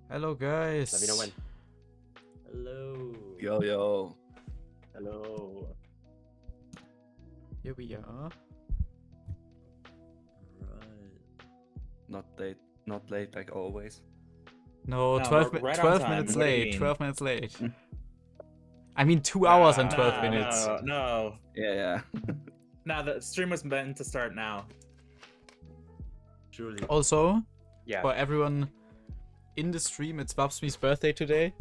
Hello, guys. Let me know when. Hello. Yo. Hello. Here we are. Right. Not late like always. No, No, 12, we're right on 12 time. minutes What do you late. mean? 12 minutes late. I mean, 2 hours and 12 minutes. No. Yeah. Nah, the stream was meant to start now. Surely. Also, Yeah. for everyone in the stream, it's Vapsmis' birthday today.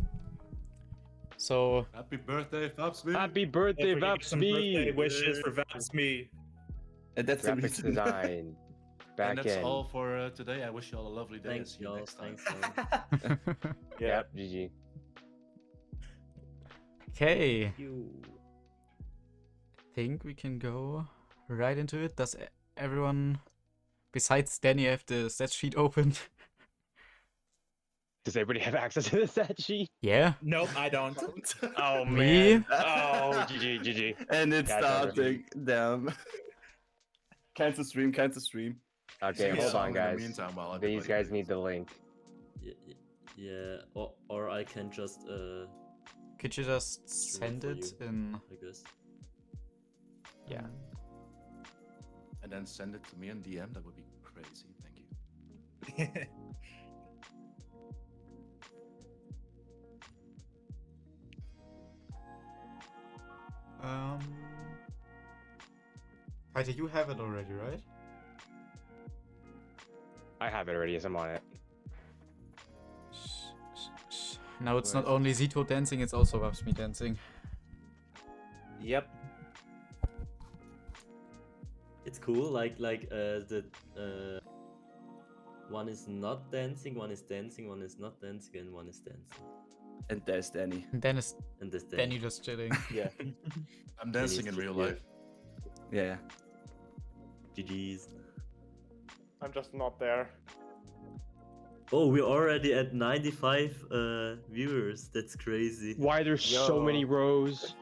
So, Happy birthday, Vapsmis! Happy If birthday, we get some birthday Vapsmis! wishes for Vapsmis. And that's the Graphics reason. design. Back And that's in. all for today. I wish you all a lovely day. Thanks, See you y'all. next time. Thanks, y'all. Yep, GG. okay. You. Think we can go right into it. Does everyone, besides Danny, have the stat sheet open? Does everybody have access to the stat sheet? Yeah. Nope, I don't. Oh, Me? man. Oh, GG. And it's Gotcha. starting. Damn. Cancel stream. Okay, Sing a hold song on, in the guys. meantime while These everybody guys waits. need the link. Yeah. Or I can just Could you just Stream send for it you. in? I guess. Yeah. And then send it to me in DM. That would be crazy. Thank you. Peter, you have it already, right? I have it already, as I'm on it. Now it's Where not is it? only Zito dancing, it's also Vapsmi dancing. Yep. It's cool. Like the one is not dancing, one is dancing, one is not dancing, and one is dancing. And there's Danny. And then it's And this Danny just chilling. Yeah. I'm dancing in real yeah. life. Yeah. GG's. I'm just not there. Oh, we're already at 95 viewers. That's crazy. Why there's so Yo. many rows?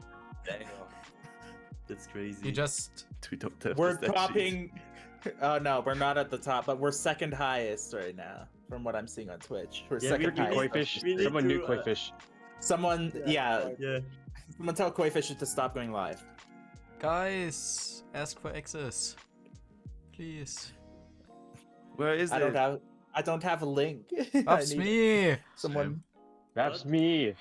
That's crazy. You just We don't have We're the stat sheet. topping. Oh no, we're not at the top, but we're second highest right now, from what I'm seeing on Twitch. We're Yeah, second we highest. need- Koifish. we need Someone knew to, Koifish. Someone, yeah, Yeah. someone tell Koifish to stop going live. guys ask for access, please. Where is I it? don't have a link. I need Vapsmi! someone. That's What? me.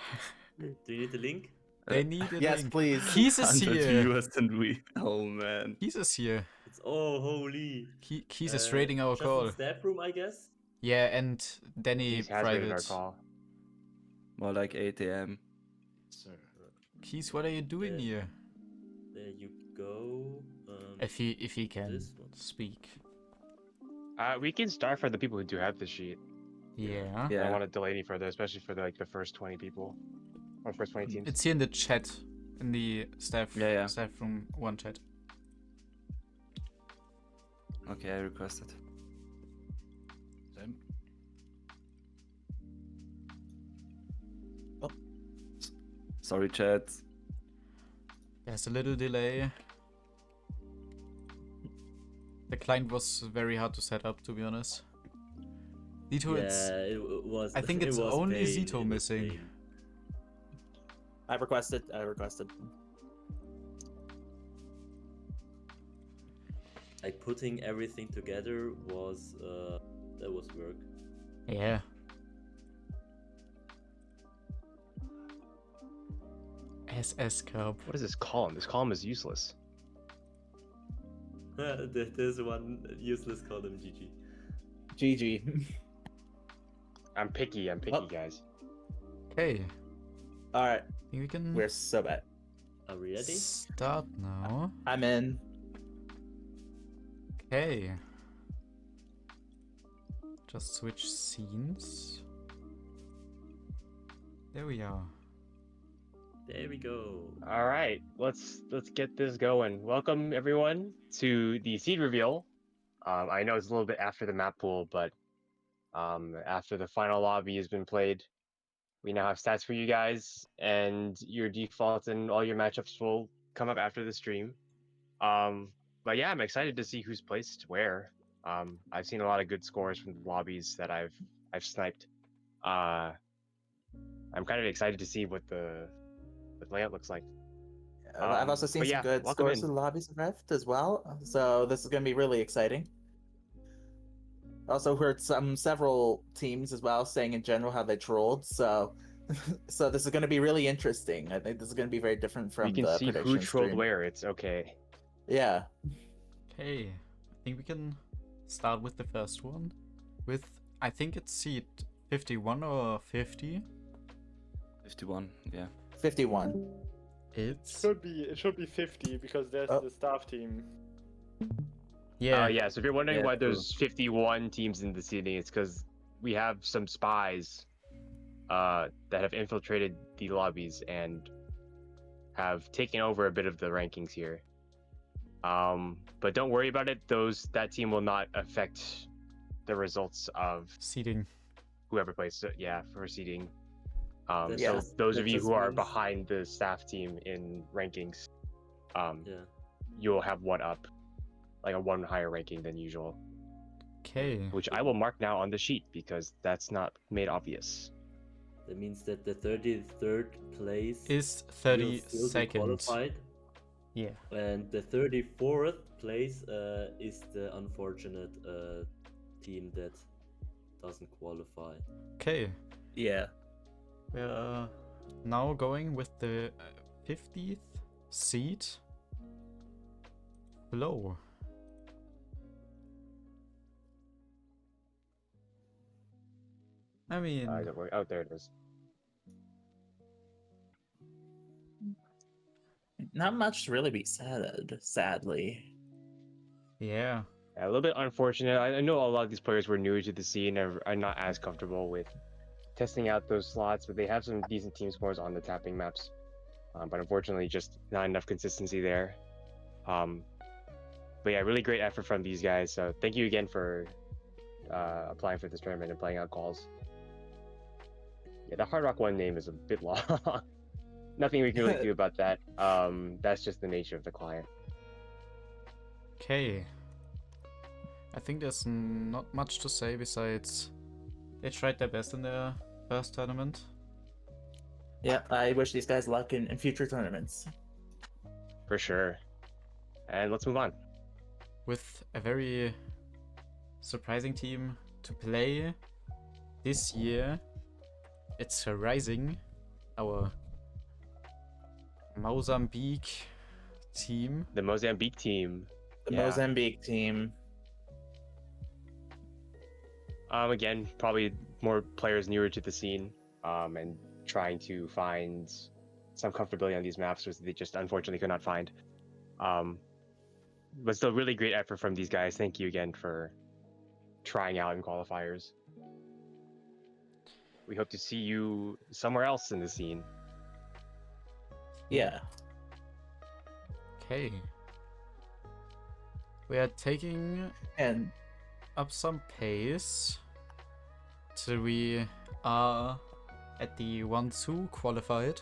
Do you need the link? They need a Yes, link. please. Keys is 100 here. viewers than we. Oh man. Keys is here. It's holy. Keys is rating our just in call. staff room, I guess. Yeah, and Danny He's has rated our private. call. More like 8 a.m. Sir. Keys, what are you doing Yeah. here? There you go. If he can This one. speak. We can start for the people who do have the sheet. Yeah. I don't Yeah. want to delay any further, especially for the first 20 people. Or first 20 teams. It's here in the chat, in the staff Yeah. staff room 1 chat. Okay, I requested. Same. Sorry, chat. There's a little delay. The client was very hard to set up, to be honest. Zito, Yeah, it's it was. I think it it's was only pain, Zito it was missing. pain. I requested. Like putting everything together was that was work. yeah. SS Cup. What is this column? This column is useless. There's one useless column, GG. GG. I'm picky, Oh. guys. Okay, All right, I think we can we're so bad. Are we ready? start now. I'm in. Okay. Just switch scenes. There we are. There we go. All right, let's get this going. Welcome everyone to the seed reveal. I know it's a little bit after the map pool, but after the final lobby has been played, we now have stats for you guys, and your defaults and all your matchups will come up after the stream. But yeah, I'm excited to see who's placed where. I've seen a lot of good scores from the lobbies that I've sniped. I'm kind of excited to see what the layout looks like. I've also seen but some yeah, good welcome scores in. in lobbies of Rift as well, so this is going to be really exciting. Also heard several teams as well saying in general how they trolled, so so this is going to be really interesting. I think this is going to be very different We from can the see who prediction trolled stream. where. It's okay. Yeah. Okay, I think we can start with the first one. With, I think it's seed 51 or 50. 51, yeah. 51. It's... It should be 50 because there's Oh. the staff team. Yeah. Yeah, so if you're wondering Yeah, why true. there's 51 teams in the seeding, it's because we have some spies that have infiltrated the lobbies and have taken over a bit of the rankings here. But don't worry about it. That team will not affect the results of Seeding. whoever plays. So, yeah, for seeding. That So just- those that of you just who are means- behind the staff team in rankings, Yeah. you'll have one up, like a one higher ranking than usual, Okay. which I will mark now on the sheet because that's not made obvious. That means that the 33rd place Is will still be 32nd. qualified, Yeah. and the 34th place is the unfortunate team that doesn't qualify. Okay. Yeah. We're now going with the 50th seed. Below. I mean, Don't worry. Oh, there it is. Not much to really be said, sadly. yeah. Yeah, a little bit unfortunate. I know a lot of these players were new to the scene and are not as comfortable with testing out those slots, but they have some decent team scores on the tapping maps. But unfortunately, just not enough consistency there. But yeah, really great effort from these guys. So thank you again for applying for this tournament and playing out calls. Yeah, the Hard Rock 1 name is a bit long. Nothing we can really do about that. That's just the nature of the client. Okay. I think there's not much to say besides they tried their best in their first tournament. Yeah, I wish these guys luck in future tournaments. For sure. And let's move on. With a very surprising team to play this year. It's Rising, our Mozambique team. The Mozambique team. The Yeah. Mozambique team. Again, probably more players newer to the scene, and trying to find some comfortability on these maps, which they just unfortunately could not find. But still, really great effort from these guys. Thank you again for trying out in qualifiers. We hope to see you somewhere else in the scene. Yeah. Okay. We are taking And up some pace till we are at the 1-2 qualified.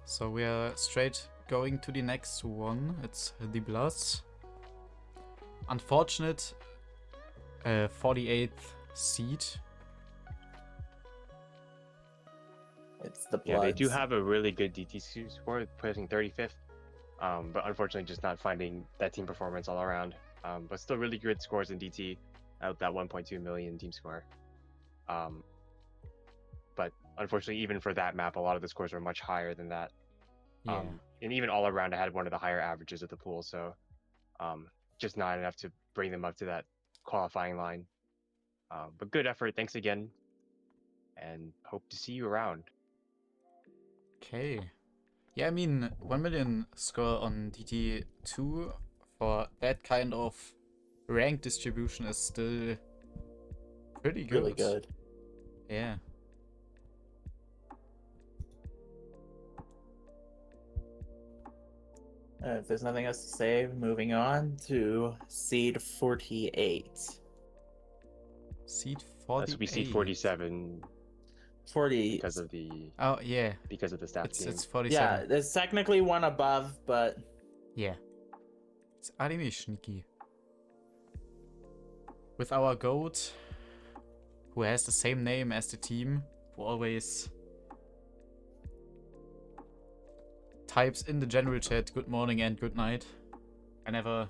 So we are straight going to the next one. It's the Bloods. Unfortunate 48th seed. it's the Yeah, they do Bloods. have a really good DT score, placing 35th. But unfortunately, just not finding that team performance all around. But still really good scores in DT out that 1.2 million team score. But unfortunately, even for that map, a lot of the scores were much higher than that. Yeah. And even all around, I had one of the higher averages of the pool. So just not enough to bring them up to that qualifying line. But good effort. Thanks again. And hope to see you around. Okay. Yeah, I mean, 1 million score on DT2 for that kind of rank distribution is still pretty good. Really good. Yeah. If there's nothing else to say, moving on to seed 48. Seed 48. This will be seed 47 40. because of the Oh, yeah. the staff It's, team. it's 47. Yeah, there's technically one above, but Yeah. It's Artemis Sneaky. With our GOAT, who has the same name as the team, who always types in the general chat good morning and good night whenever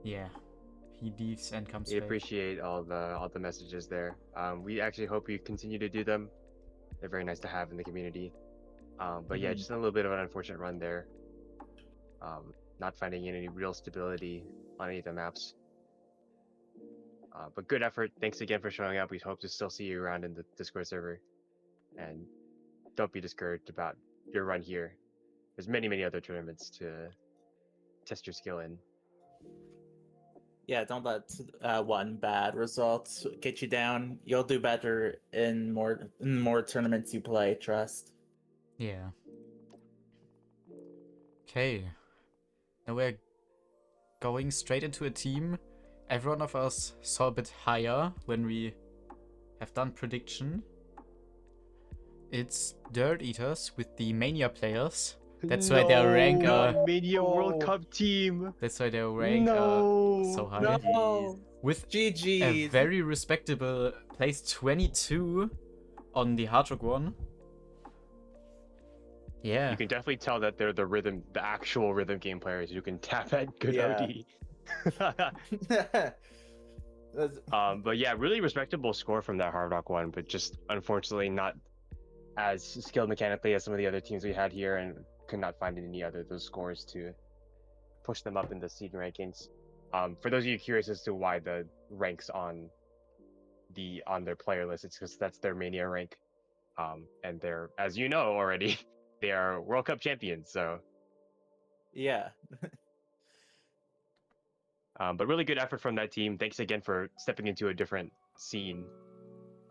he leaves and comes We back. appreciate all the messages there. We actually hope you continue to do them. They're very nice to have in the community. But yeah, just a little bit of an unfortunate run there. Not finding any real stability on any of the maps. But good effort. Thanks again for showing up. We hope to still see you around in the Discord server. And don't be discouraged about your run here. There's many other tournaments to test your skill in. Yeah, don't let one bad result get you down. You'll do better in more tournaments you play, trust. Yeah. Okay. Now we're going straight into a team every one of us saw a bit higher when we have done prediction. It's Dirt Eaters with the Mania players. That's why their rank Mania World Cup team. That's why their rank so high. No. With GG's. a very respectable place 22 on the Hard Rock one. Yeah. You can definitely tell that they're the actual rhythm game players who can tap at good Yeah. OD. But yeah, really respectable score from that Hard Rock one, but just unfortunately not as skilled mechanically as some of the other teams we had here, and could not find any other of those scores to push them up in the seed rankings. For those of you curious as to why the ranks on their player list, it's because that's their Mania rank. And they're, as you know already, they are World Cup champions, so Yeah. but really good effort from that team. Thanks again for stepping into a different scene,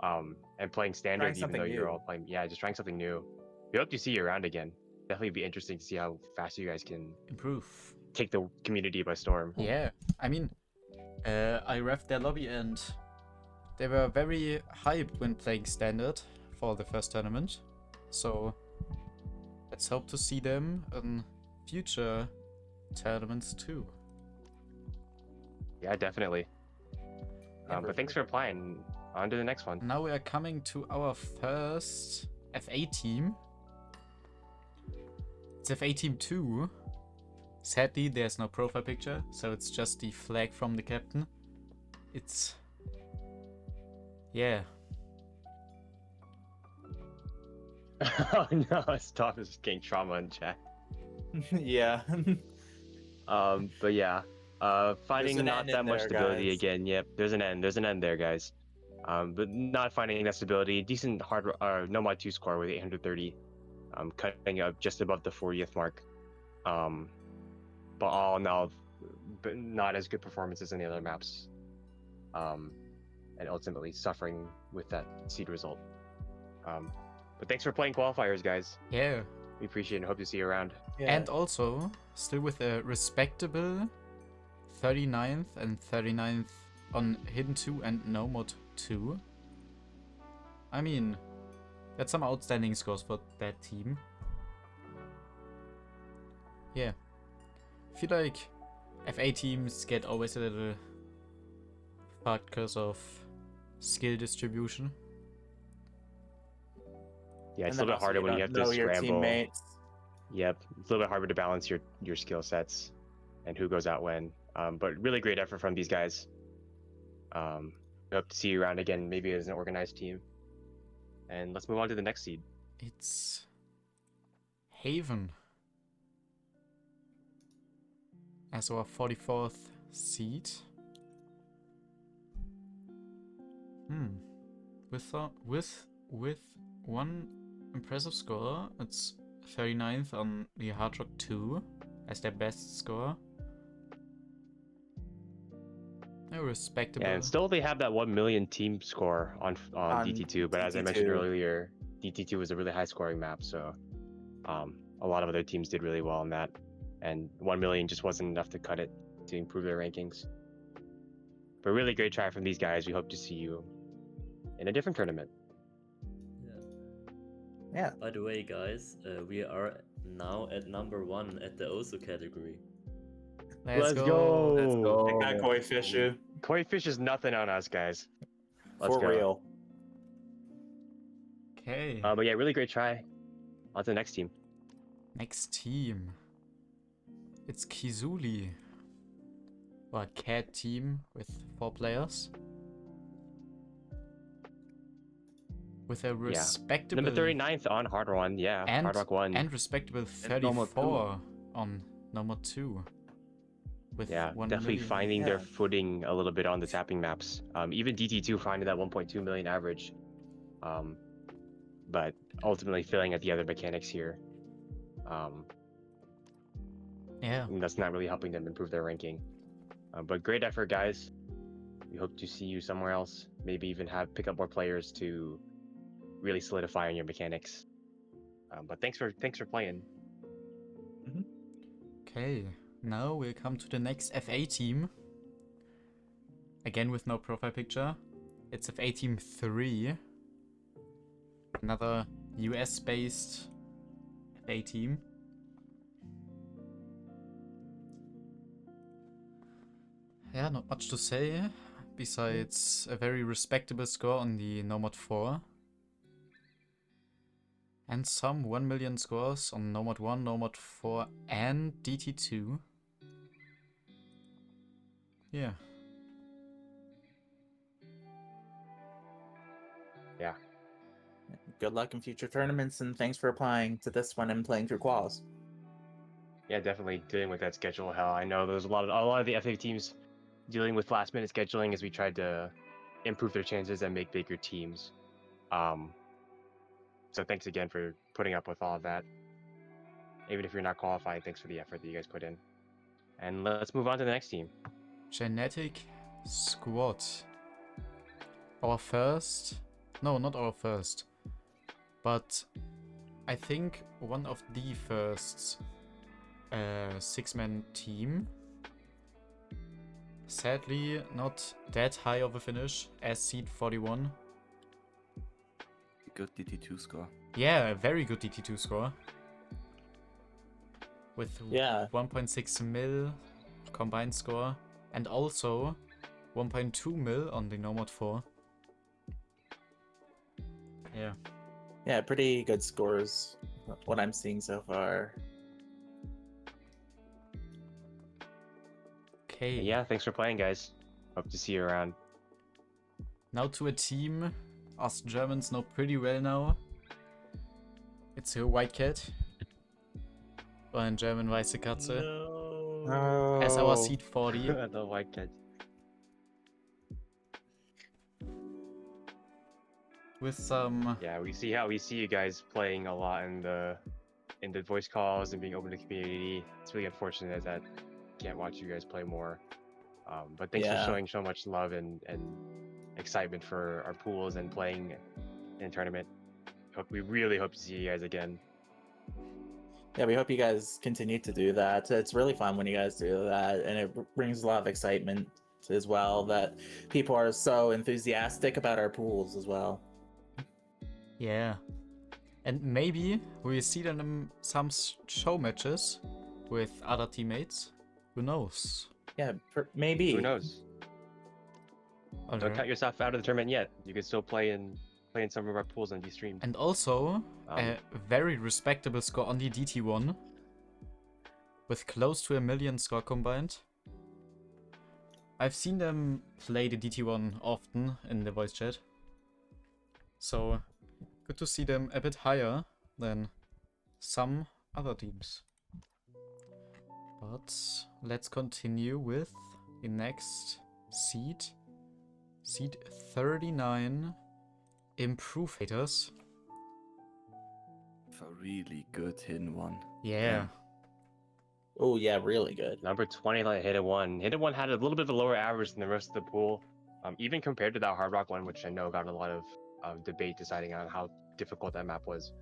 and playing standard, Trying even something though you're new. all playing. Yeah, just trying something new. We hope to see you around again. Definitely be interesting to see how fast you guys can Improve. take the community by storm. Yeah. I mean, I reffed their lobby and they were very hyped when playing standard for the first tournament. So let's hope to see them in future tournaments too. Yeah, definitely. Yeah, But thanks for applying. On to the next one. Now we are coming to our first FA team. It's FA Team 2. Sadly, there's no profile picture, so it's just the flag from the captain. It's... yeah. Oh no, Stop is getting trauma in chat. Yeah. But yeah, finding an not end that in much there, stability guys. again. Yep, there's an end there, guys. But not finding that stability. Decent Nomad 2 score with 830, cutting up just above the 40th mark. But all in all, but not as good performances in the other maps. And ultimately suffering with that seed result. But thanks for playing qualifiers, guys. Yeah. We appreciate it and hope to see you around. Yeah. And also, still with a respectable 39th and 39th on Hidden 2 and Nomad 2. I mean, that's some outstanding scores for that team. Yeah. I feel like FA teams get always a little fucked because of skill distribution. Yeah, it's And a then little bit also harder when you don't have to know your scramble. teammates. Yep, it's a little bit harder to balance your skill sets and who goes out when. But really great effort from these guys. We hope to see you around again, maybe as an organized team. And let's move on to the next seed. It's Haven as our 44th seed. With one impressive score, it's 39th on the Hard Rock 2 as their best score. A respectable. And still they have that 1 million team score on DT2, but as I mentioned DT2. earlier, DT2 was a really high scoring map, so a lot of other teams did really well on that. And 1 million just wasn't enough to cut it to improve their rankings. But really great try from these guys. We hope to see you in a different tournament. Yeah. By the way, guys, we are now at number 1 at the OSU category. Let's go. Let's go. Take that, Koi Fishu. Koi fish is nothing on us, guys. Let's For go. real. Okay. But yeah, really great try. On to the next team. Next team. It's Kizuli. Or a cat team with 4 players. With a respectable... Number 39th on Hard One, yeah. and, Hard Rock 1. and respectable Nomad 34 on Nomad 2. With Yeah, 1 definitely million. finding their Yeah. footing a little bit on the tapping maps. Even DT2 finding that 1.2 million average. But ultimately failing at the other mechanics here. Yeah. And that's not really helping them improve their ranking. But great effort, guys. We hope to see you somewhere else. Maybe even pick up more players to really solidify on your mechanics. But thanks for playing. Okay. Now we'll come to the next FA team. Again with no profile picture. It's FA Team 3. Another US-based FA team. Yeah, not much to say, besides a very respectable score on the Nomad 4. And some 1 million scores on Nomad 1, Nomad 4 and DT2. Yeah. Yeah. Good luck in future tournaments, and thanks for applying to this one and playing through quals. Yeah, definitely dealing with that schedule hell. I know there's a lot of the FA teams dealing with last minute scheduling as we tried to improve their chances and make bigger teams. So thanks again for putting up with all of that. Even if you're not qualifying, thanks for the effort that you guys put in. And let's move on to the next team. Genetic Squad. Our first... No, not our first. But I think one of the first 6-man team. Sadly, not that high of a finish as seed 41. Good DT2 score. Yeah, a very good DT2 score. With Yeah. 1.6 mil combined score. And also 1.2 mil on the Nomad 4. Yeah. Yeah, pretty good scores, what I'm seeing so far. Okay. Yeah, thanks for playing, guys. Hope to see you around. Now to a team us Germans know pretty well now. It's a white cat. Or in German weiße Katze. No. As our seed 40. The white cat. With some... Yeah, we see you guys playing a lot in the voice calls and being open to community. It's really unfortunate that can't watch you guys play more. But thanks for showing so much love and excitement for our pools and playing in tournament. We really hope to see you guys again. Yeah, we hope you guys continue to do that. It's really fun when you guys do that, and it brings a lot of excitement as well that people are so enthusiastic about our pools as well. Yeah. And maybe we'll see them in some show matches with other teammates. Who knows? Yeah, maybe. Who knows? Don't count yourself out of the tournament yet. You can still play in some of our pools and be streamed. And also, a very respectable score on the DT1. With close to 1 million score combined. I've seen them play the DT1 often in the voice chat. So, good to see them a bit higher than some other teams. But let's continue with the next seed. Seed 39. Improve haters. A really good hidden one. Yeah. Oh yeah, really good. Number 20, like Hidden One. Hidden One had a little bit of a lower average than the rest of the pool, even compared to that Hard Rock one, which I know got a lot of debate deciding on how difficult that map was.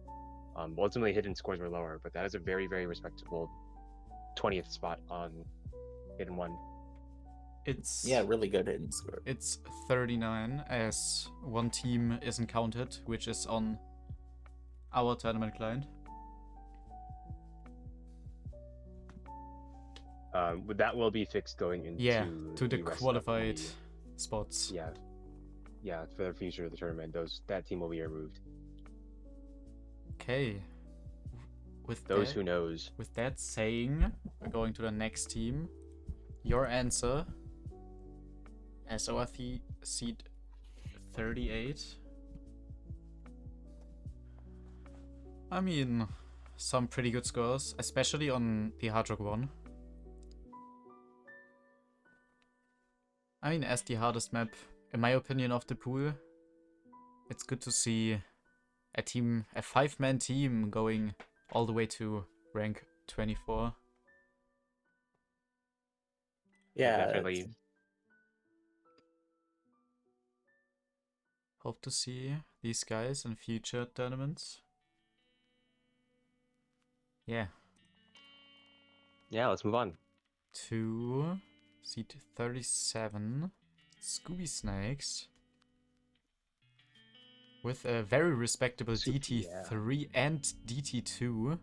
Ultimately, Hidden scores were lower, but that is a very, very respectable 20th spot on Hidden One. It's really good hidden score. It's 39 as one team isn't counted, which is on our tournament client. That will be fixed going into to the rest of qualified spots. Yeah, for the future of the tournament, that team will be removed. Okay. With Those that, who knows. with that saying, we're going to the next team. Your answer as our seed 38. I mean, some pretty good scores, especially on the Hard Rock one. I mean, as the hardest map, in my opinion, of the pool, it's good to see a 5-man team going all the way to rank 24. Yeah, Definitely. Hope to see these guys in future tournaments. Yeah. Yeah, let's move on. To seed 37, Scooby Snakes. With a very respectable DT3 and DT2.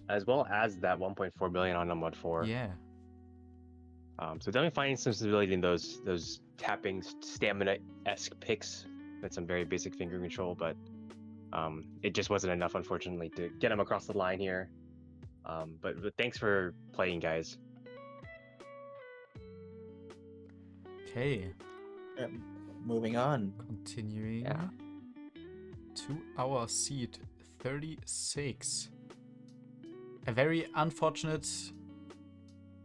As well as that 1.4 billion on Mod 4. Yeah. So definitely finding some stability in those tapping stamina-esque picks with some very basic finger control, but it just wasn't enough, unfortunately, to get him across the line here. But thanks for playing, guys. Okay. moving on. Continuing Yeah. to our seed 36. A very unfortunate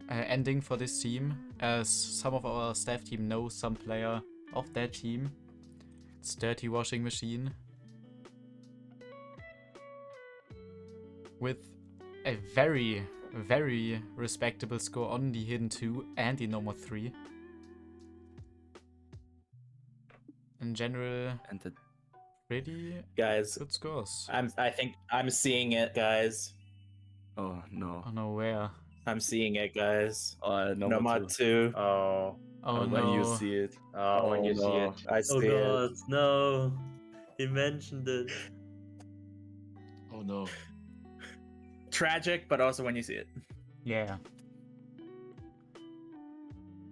ending for this team, as some of our staff team know some player of that team. It's Dirty Washing Machine. With a very, very respectable score on the Hidden 2 and the Nomad 3. In general, And the pretty Guys, good scores. I think I'm seeing it, guys. oh no, Oh no, where? I'm seeing it, guys. no Nomad 2. Oh, Oh when you no. see it. when you see it. I see Oh it. god, no. He mentioned it. Oh no. Tragic, but also when you see it. Yeah.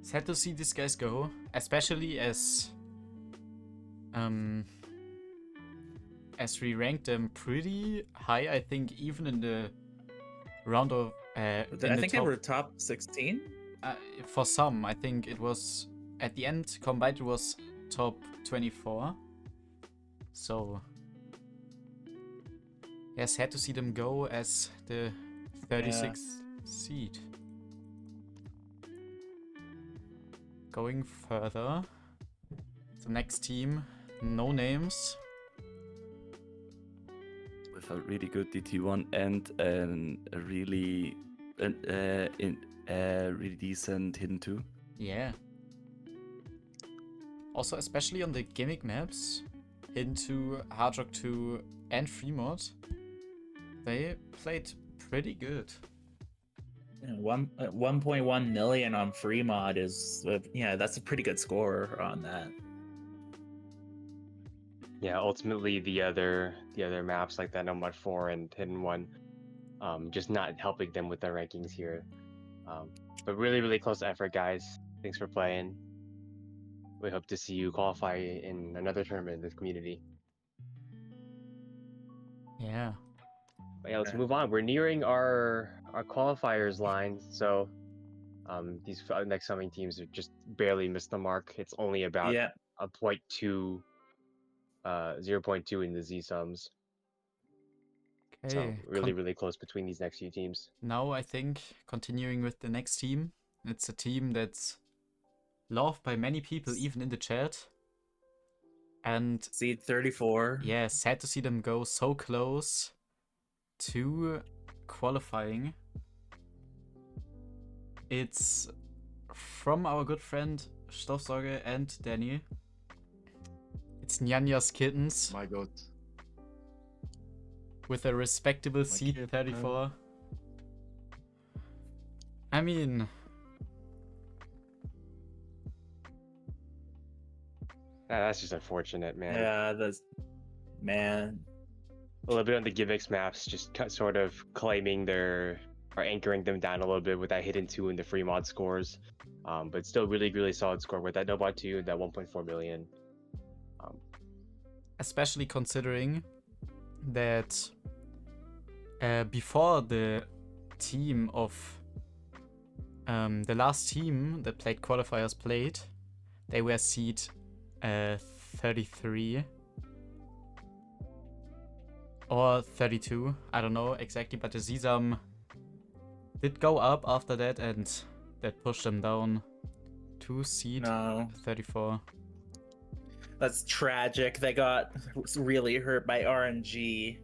Sad to see these guys go, especially as we ranked them pretty high. I think even in the round of I think they were top 16. for some, I think it was at the end combined it was top 24. So yeah, sad to see them go as the 36th seed. Going further, the next team, no names. With a really good DT1 and a really really decent Hidden 2. Yeah. Also, especially on the gimmick maps, into Hard Rock 2 and Fremont, they played pretty good. 1.1 million on free mod is that's a pretty good score on that. Yeah, ultimately the other maps like that Nomad 4 and Hidden 1, just not helping them with their rankings here. But really, really close effort, guys. Thanks for playing. We hope to see you qualify in another tournament in this community. Yeah. But yeah, let's move on. We're nearing our qualifiers line, so these next coming teams have just barely missed the mark. It's only about a 0.2 in the Z sums. Okay. So really close between these next few teams. Now I think continuing with the next team. It's a team that's loved by many people, even in the chat. And seed 34. Yeah, sad to see them go so close to qualifying. It's from our good friend Stoffsorge and Danny. It's Nyanya's Kittens. My god. With a respectable seed 34. I mean, that's just unfortunate, man. Yeah, that's a little bit on the gimmicks maps, just sort of claiming or anchoring them down a little bit with that Hidden 2 and the free mod scores. But still really solid score with that no bot 2, that 1.4 million. Especially considering that before the team of the last team that played qualifiers played, they were seed 33 or 32, I don't know exactly, but the Zizam did go up after that, and that pushed them down to seed No, 34. that's tragic. They got really hurt by RNG.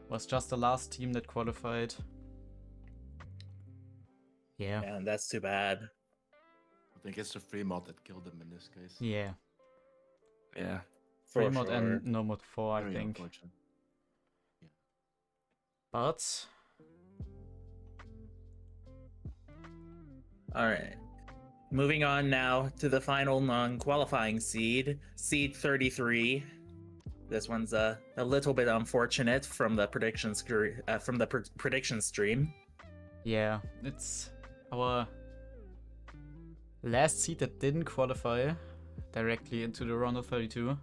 Was just the last team that qualified. Yeah. Man, that's too bad. I think it's the free mod that killed them in this case. Yeah. Yeah. Free For mod sure. and no mod 4, I Very think. unfortunate. But All right. Moving on now to the final non-qualifying seed, seed 33. This one's a little bit unfortunate from the prediction stream. yeah, it's our last seed that didn't qualify directly into the round of 32.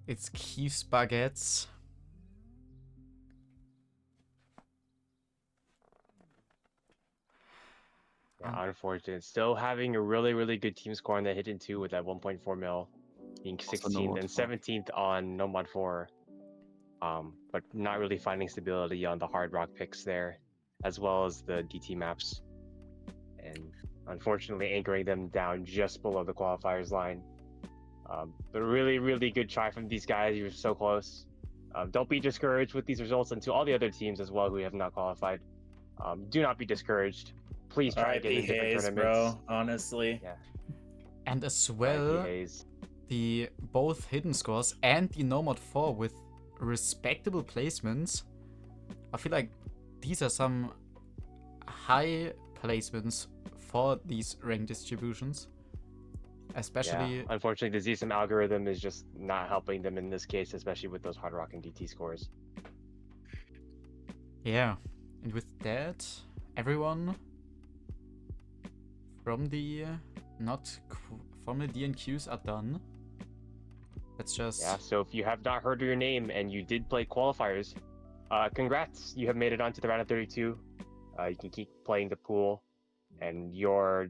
It's Keith's Baguettes. Yeah, unfortunate. Still having a really good team score on the Hidden 2 with that 1.4 mil, being Also no 16th mod and 4. 17th on No Mod 4. But not really finding stability on the Hard Rock picks there, as well as the DT maps. And unfortunately anchoring them down just below the qualifiers line. But really good try from these guys. You were so close. Don't be discouraged with these results, and to all the other teams as well who have not qualified. Do not be discouraged. Please try again in RIP different Hayes, tournaments. bro. Honestly. Yeah. And as RIP well, Hayes. the both hidden scores and the no mod 4 with respectable placements. I feel like these are some high placements for these rank distributions. Especially, Yeah, unfortunately, the ZSIM algorithm is just not helping them in this case, especially with those Hard Rock and DT scores. yeah. And with that, everyone from the from the DNQs are done. Let's just Yeah, so if you have not heard your name and you did play qualifiers, congrats, you have made it onto the round of 32. You can keep playing the pool, and your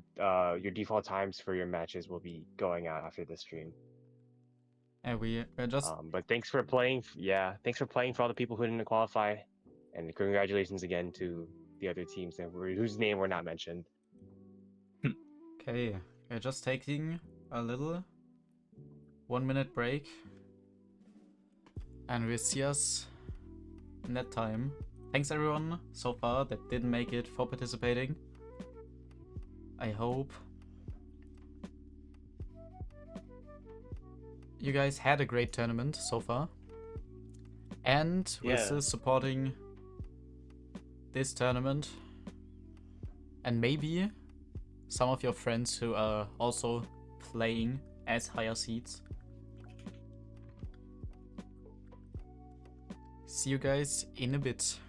default times for your matches will be going out after the stream. and we're just But thanks for playing. Yeah, thanks for playing for all the people who didn't qualify, and congratulations again to the other teams whose name were not mentioned. okay. We're just taking a little 1-minute break, and we'll see us in that time. Thanks everyone so far that didn't make it for participating. I hope you guys had a great tournament so far, and we're Yeah. still supporting this tournament, and maybe some of your friends who are also playing as higher seeds. See you guys in a bit.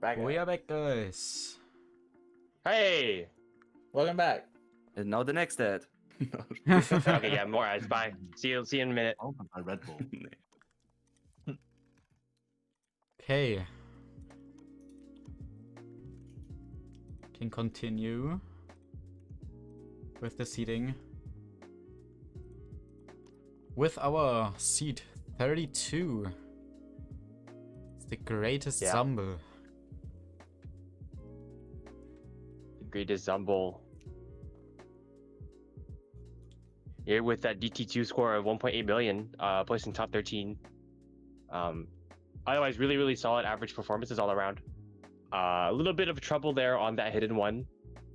back. We are back, guys. Hey. Welcome back. And now the next ad. Okay, yeah, more ads. Bye. See you in a minute. Oh, my Red Bull. Okay. Can continue with the seeding. With our seed 32. It's the greatest Yeah. Zumble. The greatest Zumble. Here with that DT2 score of 1.8 million, placing top 13. Otherwise, really, really solid average performances all around. A little bit of trouble there on that hidden one.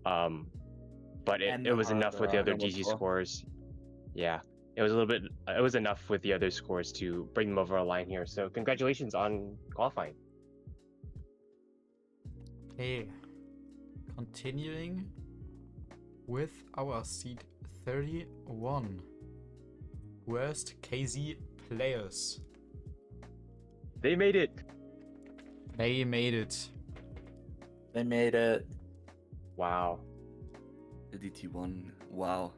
But And it the was enough with the harder other one DG as well. scores. Yeah, it was enough with the other scores to bring them over a line here. So congratulations on qualifying. Okay. Continuing with our seed 31. Worst KZ players. They made it. They made it. They made it. Wow. The DT1. Wow.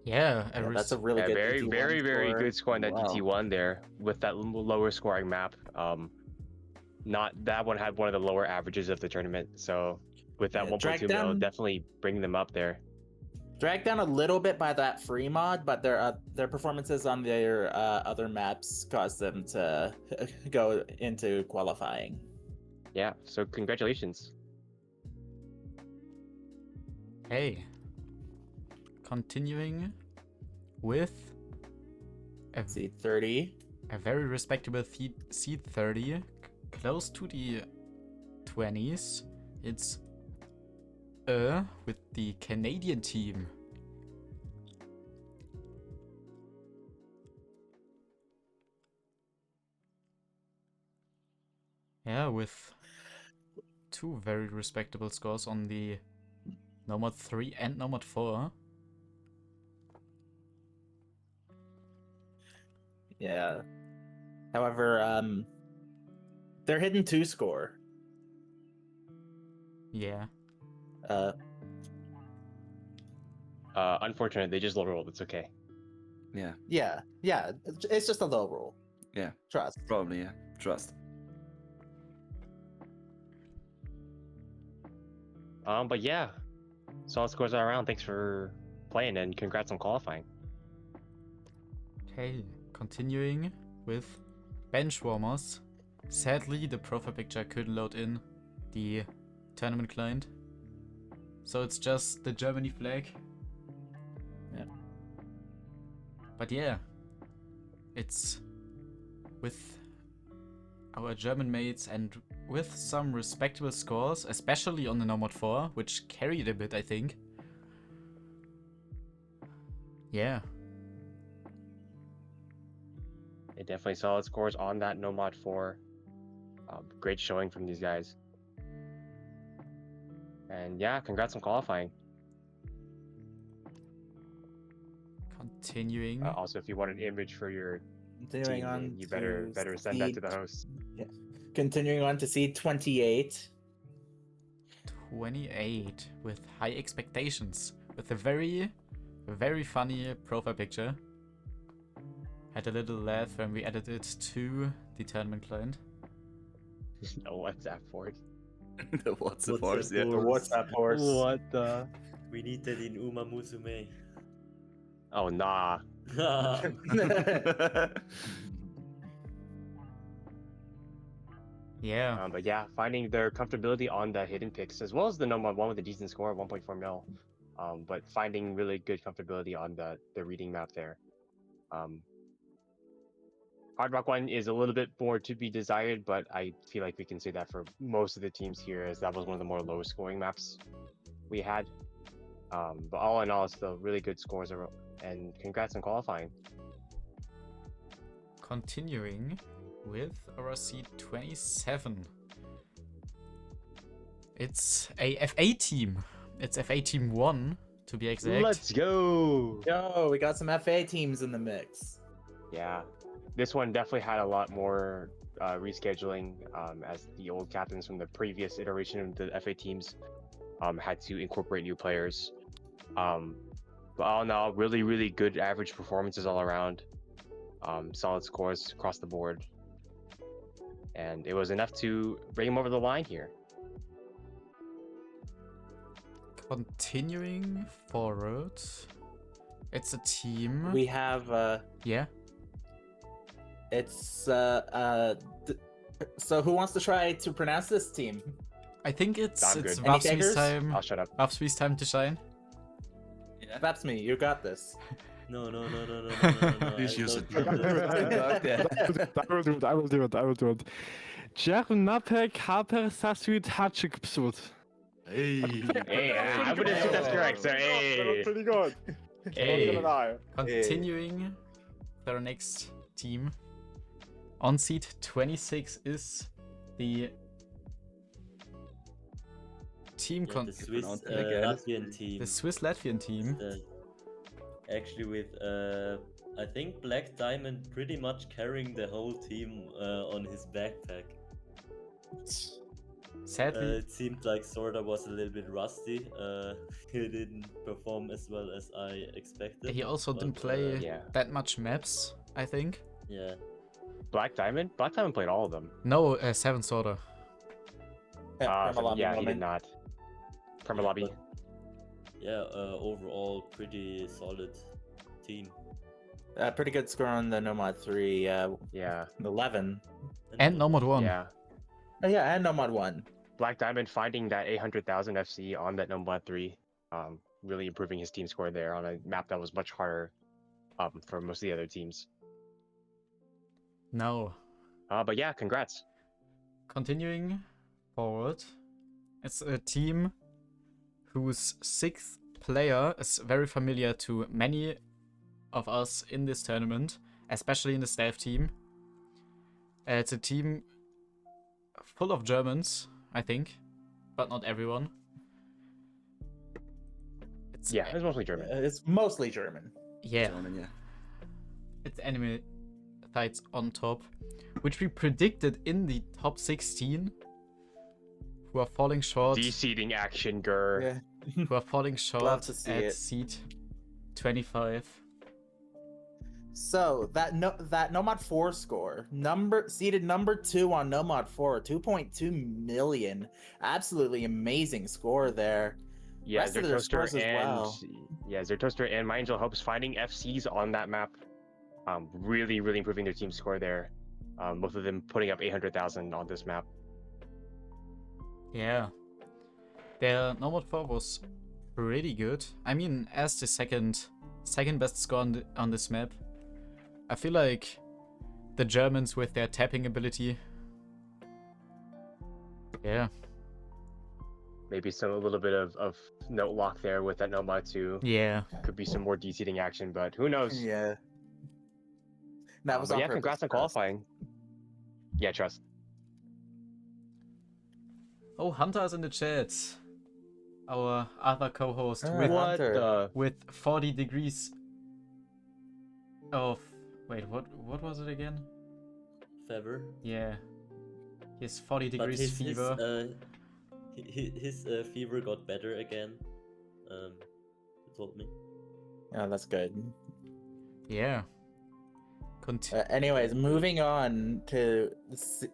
Yeah, Yeah, that's a really Yeah, good very, DT1 very, very score. good score on that Wow. DT1 there with that lower scoring map. Not that one had one of the lower averages of the tournament. So with that Yeah, 1.2 dragged mil, down- definitely bringing them up there. Dragged down a little bit by that free mod, but their performances on their other maps caused them to go into qualifying. Yeah. So congratulations. Hey. Continuing with Seed 30. a very respectable seed 30, close to the 20s. It's with the Canadian team. Yeah, with two very respectable scores on the Nomad 3 and Nomad 4. Yeah. However, their hidden 2 score. Yeah. Unfortunate, they just low rolled. It's okay. Yeah. Yeah, it's just a low roll. Yeah. Trust. Probably, yeah. Trust. But yeah, solid scores all around. Thanks for playing and congrats on qualifying. Okay, continuing with Benchwarmers. Sadly, the profile picture couldn't load in the tournament client. So it's just the Germany flag. Yeah. But yeah, it's with our German mates and with some respectable scores, especially on the Nomad 4, which carried a bit, I think. Yeah. It definitely solid scores on that Nomad 4. Great showing from these guys. And yeah, congrats on qualifying. Continuing. Also, if you want an image for your Continuing team, on, you better send that to the host. Continuing on to seed 28. 28 with high expectations, with a very, very funny profile picture. Had a little laugh when we added it to the tournament client. No WhatsApp for it. The what's the What's force, the yeah. The force? WhatsApp horse. What the? We need that in Uma Musume. Oh nah. Yeah, But yeah, finding their comfortability on the hidden picks as well as the Nomad one with a decent score of 1.4 mil. But finding really good comfortability on the reading map there. Hard Rock one is a little bit more to be desired, but I feel like we can say that for most of the teams here, as that was one of the more low scoring maps we had. But all in all, still really good scores, and congrats on qualifying. continuing with our seed 27. It's a FA team. It's FA team 1 to be exact. Let's go! Yo, we got some FA teams in the mix. Yeah, this one definitely had a lot more rescheduling as the old captains from the previous iteration of the FA teams had to incorporate new players. But all in all, really good average performances all around. Solid scores across the board. And it was enough to bring him over the line here. Continuing forward, it's a team. We have Yeah. it's so who wants to try to pronounce this team? I think it's I'm it's good. Any Vapsmis takers? time. I'll shut up. Vapsmis time to shine. Vapsmis, you got this. No. Please I use don't it. do this. I will do it. Czernapek Haper Sasud Hachikpsut. Hey. Hey, I would assume that's correct. So, That hey. was pretty good. Okay. Not gonna lie. Continuing with our next team. On seat 26 is the team Yeah, con the Swiss pronounce it again. Latvian team. the Swiss Latvian team. Actually, with I think Black Diamond pretty much carrying the whole team on his backpack. Sadly, It seemed like Sorda was a little bit rusty. He didn't perform as well as I expected. he also didn't but, play Yeah. that much maps, I think. Yeah, Black Diamond? Black Diamond played all of them. No, Seven Sorter. Yeah, he did not. Perma lobby. yeah. Overall, pretty solid team. Pretty good score on the Nomad 3, Yeah. 11. And Nomad 1. Yeah. Oh yeah, and Nomad 1. Black Diamond finding that 800,000 FC on that Nomad 3, really improving his team score there on a map that was much harder for most of the other teams. No. But yeah, congrats. Continuing forward, it's a team whose sixth player is very familiar to many of us in this tournament, especially in the staff team. It's a team full of Germans, I think, but not everyone. It's Yeah, it's mostly German. It's mostly German. yeah, German, yeah. it's enemy sites on top, which we predicted in the top 16, who are falling short. De-seeding action, Gur. Who are falling short Love to see at it. seat 25. So that Nomad 4 score, seeded number 2 on Nomad 4, 2.2 million. Absolutely amazing score there. Yeah, Rest of their Zertoaster scores as and well. Zertoaster and My Angel Hopes finding FCs on that map. Really improving their team score there. Both of them putting up 800,000 on this map. Yeah. Their Nomad 4 was pretty good. I mean, as the second best score on this map. I feel like the Germans with their tapping ability. Yeah. Maybe a little bit of note lock there with that Nomad 2. Yeah. Could be some more de-seeding action, but who knows? Yeah. That was But on yeah, purpose congrats on for us. qualifying. Yeah, trust. Oh, Hunter is in the chat. Our other co-host Ah. with, What Hunter. the? with 40 degrees of... Wait, what was it again? Fever. Yeah. He has 40 But degrees fever. His fever got better again. He told me. Yeah, that's good. Yeah. Anyways, moving on to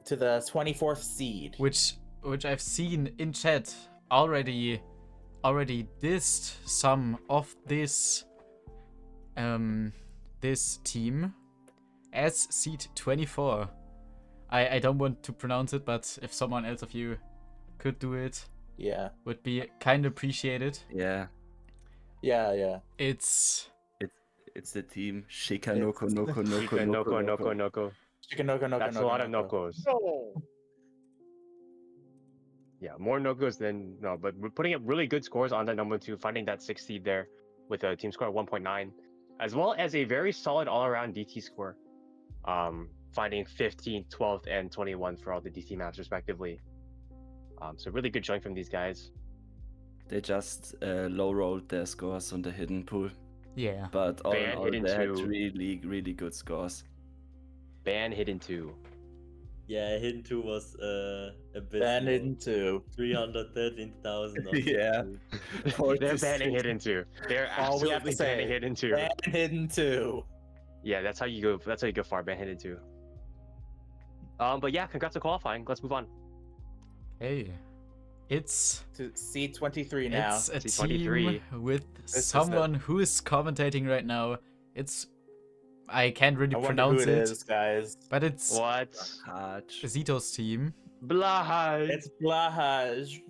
the 24th seed. Which I've seen in chat already dissed some of this this team as seed 24. I don't want to pronounce it, but if someone else of you could do it, Yeah. would be kind of appreciated. Yeah, Yeah. It's it's the team Shikanoko It's- Noko Noko Noko, Noko Noko, Noko. Chicken-noko. That's a lot of Nokos. No. Yeah, more Nokos than no, but we're putting up really good scores on that number 2, finding that 6th seed there with a team score of 1.9, as well as a very solid all-around DT score. Finding 15th, 12th, and 21 for all the DT maps respectively. So really good showing from these guys. They just low rolled their scores on the hidden pool, yeah. but all in Ban all, hidden they had two. really good scores. Ban hidden 2. Yeah, Hidden 2 was a bit Ban low. Hidden 2. 313,000. Yeah. They're banning Hidden 2. They're All we have to absolutely banning say. Hidden 2. Ban Hidden 2. Yeah, that's how you go. That's how you go far. Ban Hidden 2. But yeah, congrats on qualifying. Let's move on. Hey, it's To C23 now. it's a C23. team with This is someone who is commentating right now. I can't really I wonder who pronounce it is, guys. but it's What? Hatch. Zito's team. Blahaj. It's Blahaj.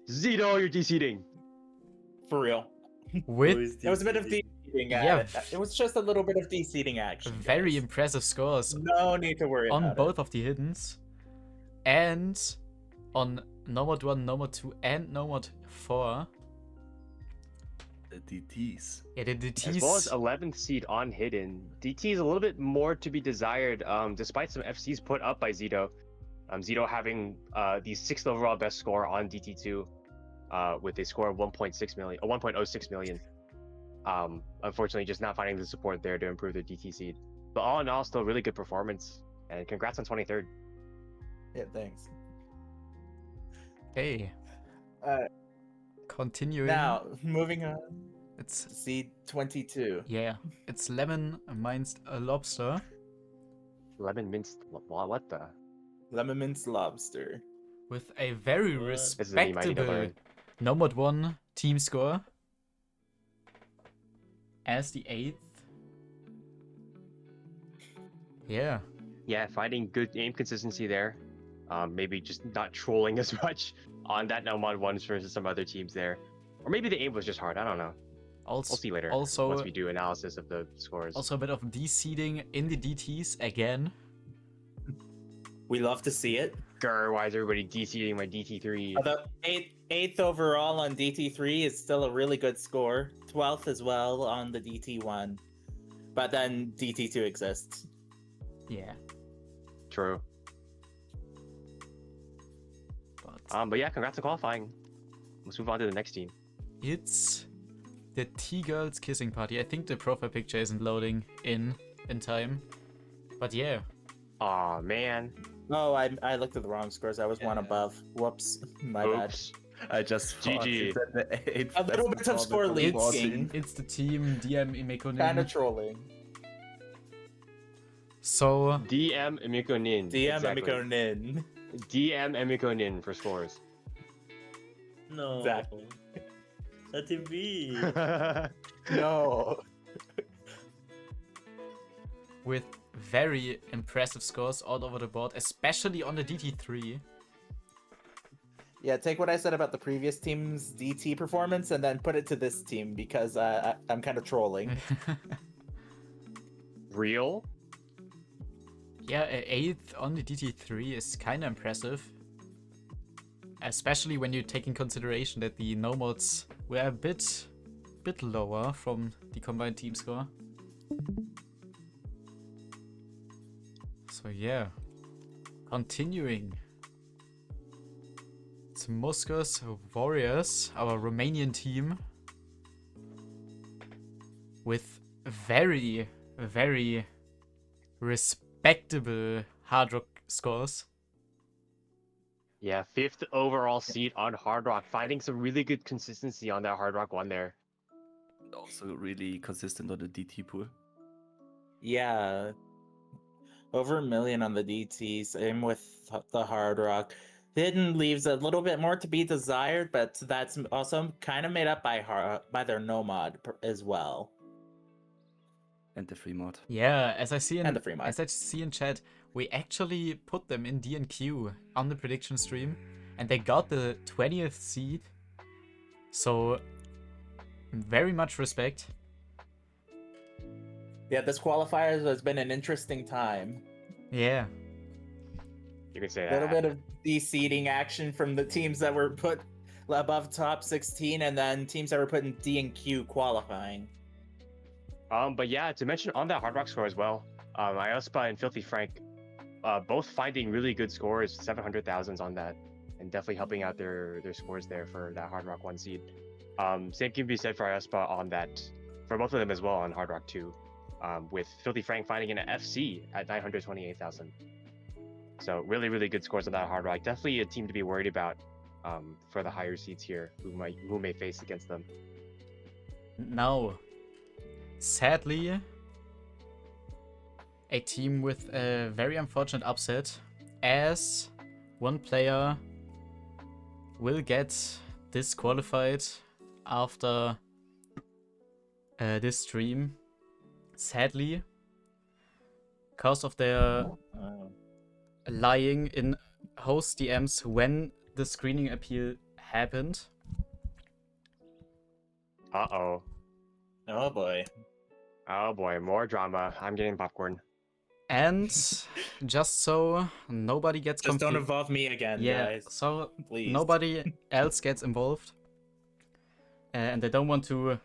Zito, you're deseeding. For real. With It was a bit of de-seeding. Yeah. It was just a little bit of de-seeding action. very guys. impressive scores No need to worry on about both of the hiddens, and on Nomad 1, Nomad 2, and Nomad 4. The DTs. Yeah, the DTs. As well as 11th seed on Hidden. DT is a little bit more to be desired, despite some FCs put up by Zito. Zito having the 6th overall best score on DT2, with a score of 1.06 million. Unfortunately, just not finding the support there to improve their DT seed. But all in all, still really good performance. And congrats on 23rd. Yeah, thanks. Okay. Continuing. Now, moving on. It's C22. yeah. It's lemon minced lobster. Lemon minced. What the? Lemon minced lobster. With a very What? This is a meme I need to respectable learn. Nomad 1 team score. As the 8th. Yeah. Yeah, finding good aim consistency there. Maybe just not trolling as much on that Nomad ones versus some other teams there. Or maybe the aim was just hard. I don't know. Also, We'll see later. also, once we do analysis of the scores. also a bit of de-seeding in the DTs again. We love to see it. Grr, why is everybody DCing my DT3? Although eighth overall on DT3 is still a really good score. 12th as well on the DT1. But then DT2 exists. Yeah. True. But yeah, congrats on qualifying. Let's move on to the next team. It's the T-Girls kissing party. I think the profile picture isn't loading in time. But yeah. Aw, man. Oh, I looked at the wrong scores. I was one Yeah. above. Whoops. My bad. Oops. I just thought GG. it's at the 8th A little best bit of score performance on leaking. It's the team DM Imekonin. Kind of trolling. So DM Emiko Nin. DM exactly. Emiko Nin. DM Emiko Nin for scores. No. Exactly. Let him be. No. with very impressive scores all over the board, especially on the DT3. Yeah, take what I said about the previous team's DT performance and then put it to this team because I'm kind of trolling. Real? Yeah, 8th on the DT3 is kind of impressive. Especially when you take in consideration that the Nomads were a bit lower from the combined team score. So yeah, continuing. It's Moscow's Warriors, our Romanian team, with very, very respectable Hard Rock scores. Yeah, 5th overall seed on Hard Rock, finding some really good consistency on that Hard Rock one there. Also really consistent on the DT pool. Yeah. Over 1 million on the DT, same with the Hard Rock. Hidden leaves a little bit more to be desired, but that's also kind of made up by their Nomad as well. And the free mod. Yeah, as I see And the free mod. as I see in chat, we actually put them in D&Q on the prediction stream, and they got the 20th seed. So very much respect. Yeah, this qualifiers has been an interesting time. Yeah. You can say A that. little bit of de-seeding action from the teams that were put above top 16 and then teams that were put in D and Q qualifying. But yeah, to mention on that Hard Rock score as well, Iospa and Filthy Frank, both finding really good scores, 700,000s on that, and definitely helping out their scores there for that Hard Rock 1 seed. Same can be said for Iospa on that, for both of them as well on Hard Rock 2, with Filthy Frank finding an FC at 928,000. So really, really good scores on that Hard Rock. Definitely a team to be worried about for the higher seeds here, who may face against them. Now, sadly, a team with a very unfortunate upset, as one player will get disqualified after this stream. Sadly, because of their lying in host DMs when the screening appeal happened. Uh-oh. Oh boy. Oh boy, more drama. I'm getting popcorn. And just so nobody gets Just don't confused. involve me again, Yeah, guys. so Please. nobody else gets involved. And I don't want to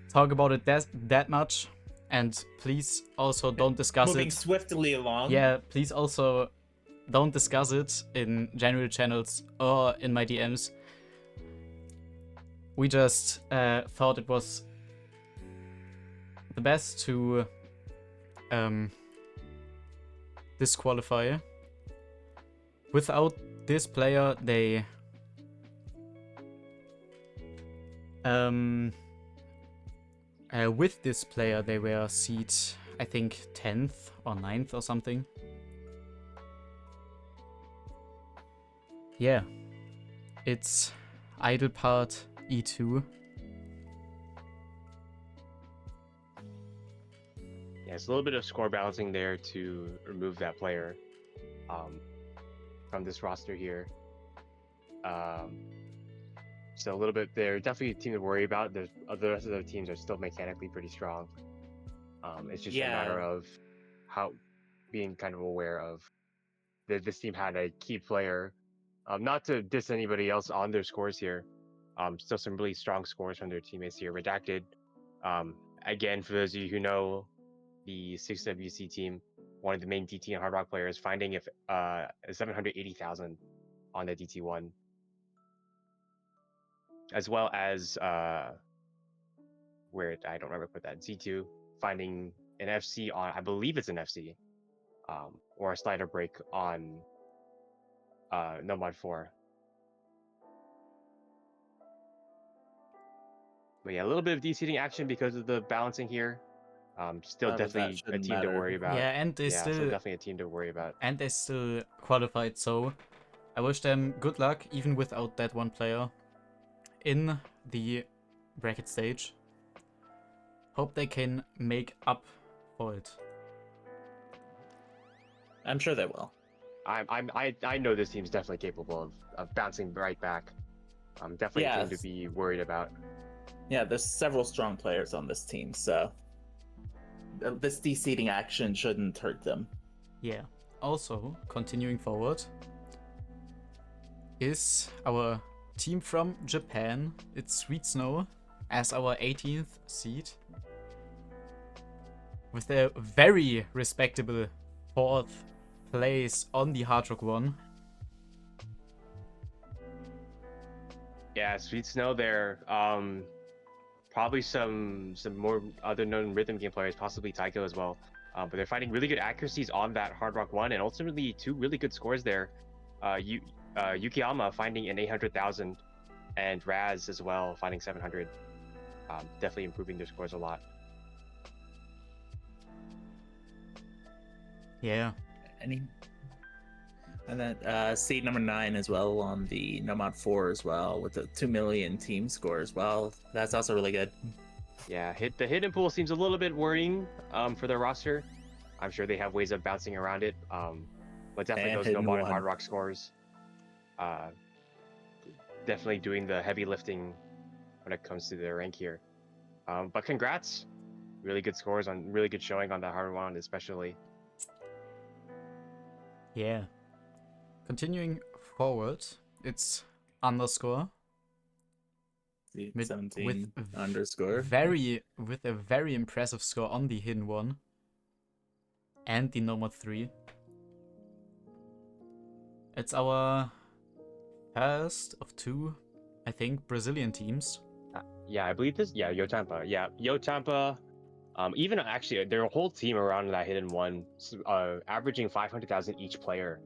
talk about it that much. And please also don't discuss Moving it. swiftly along. Yeah, please also don't discuss it in general channels or in my DMs. We just thought it was the best to disqualify. Without this player, they with this player they were seed, I think 10th or 9th or something. Yeah, it's idle part E2. Yeah, it's a little bit of score balancing there to remove that player from this roster here. So a little bit, they're definitely a team to worry about. The rest of the teams are still mechanically pretty strong. It's just a matter of how being kind of aware of that this team had a key player. Not to diss anybody else on their scores here. Still some really strong scores from their teammates here. Redacted. Again, for those of you who know the 6WC team, one of the main DT and Hard Rock players, finding if 780,000 on the DT1, as well as where I don't remember put that Z2 finding an FC on, I believe it's an FC, or a slider break on Nomad 4. But yeah, a little bit of de-seeding action because of the balancing here. Still But that definitely a shouldn't team to matter. worry about. Yeah, and they So still definitely a team to worry about. and they still qualified, so I wish them good luck even without that one player in the bracket stage. Hope they can make up for it. I'm sure they will. I know this team's definitely capable of bouncing right back. Definitely a team to be worried about. Yeah, there's several strong players on this team, so this de-seeding action shouldn't hurt them. Yeah. Also, continuing forward is our team from Japan. It's Sweet Snow as our 18th seed, with a very respectable 4th place on the Hard Rock 1. Yeah, Sweet Snow there. Probably some more other known rhythm game players, possibly Taiko as well. But they're finding really good accuracies on that Hard Rock 1, and ultimately 2 really good scores there. Yukiyama finding an 800,000, and Raz as well finding 700. Definitely improving their scores a lot. Yeah. And then seed number 9 as well on the Nomad 4 as well, with the 2 million team score as well. That's also really good. Yeah, the hidden pool seems a little bit worrying for their roster. I'm sure they have ways of bouncing around it. But definitely And those hidden Nomad and one. Hard Rock scores. Definitely doing the heavy lifting when it comes to their rank here. But congrats. Really good scores on really good showing on that Hard Rock 1 especially. Yeah. Continuing forward, it's underscore Seed with 17 underscore. with a very impressive score on the hidden one and the Nomad 3. It's our first of 2, I think, Brazilian teams. Yeah, I believe this. Yeah, Yo Tampa. Yeah, Yo Tampa Even actually, their whole team around that hidden one, averaging 500,000 each player.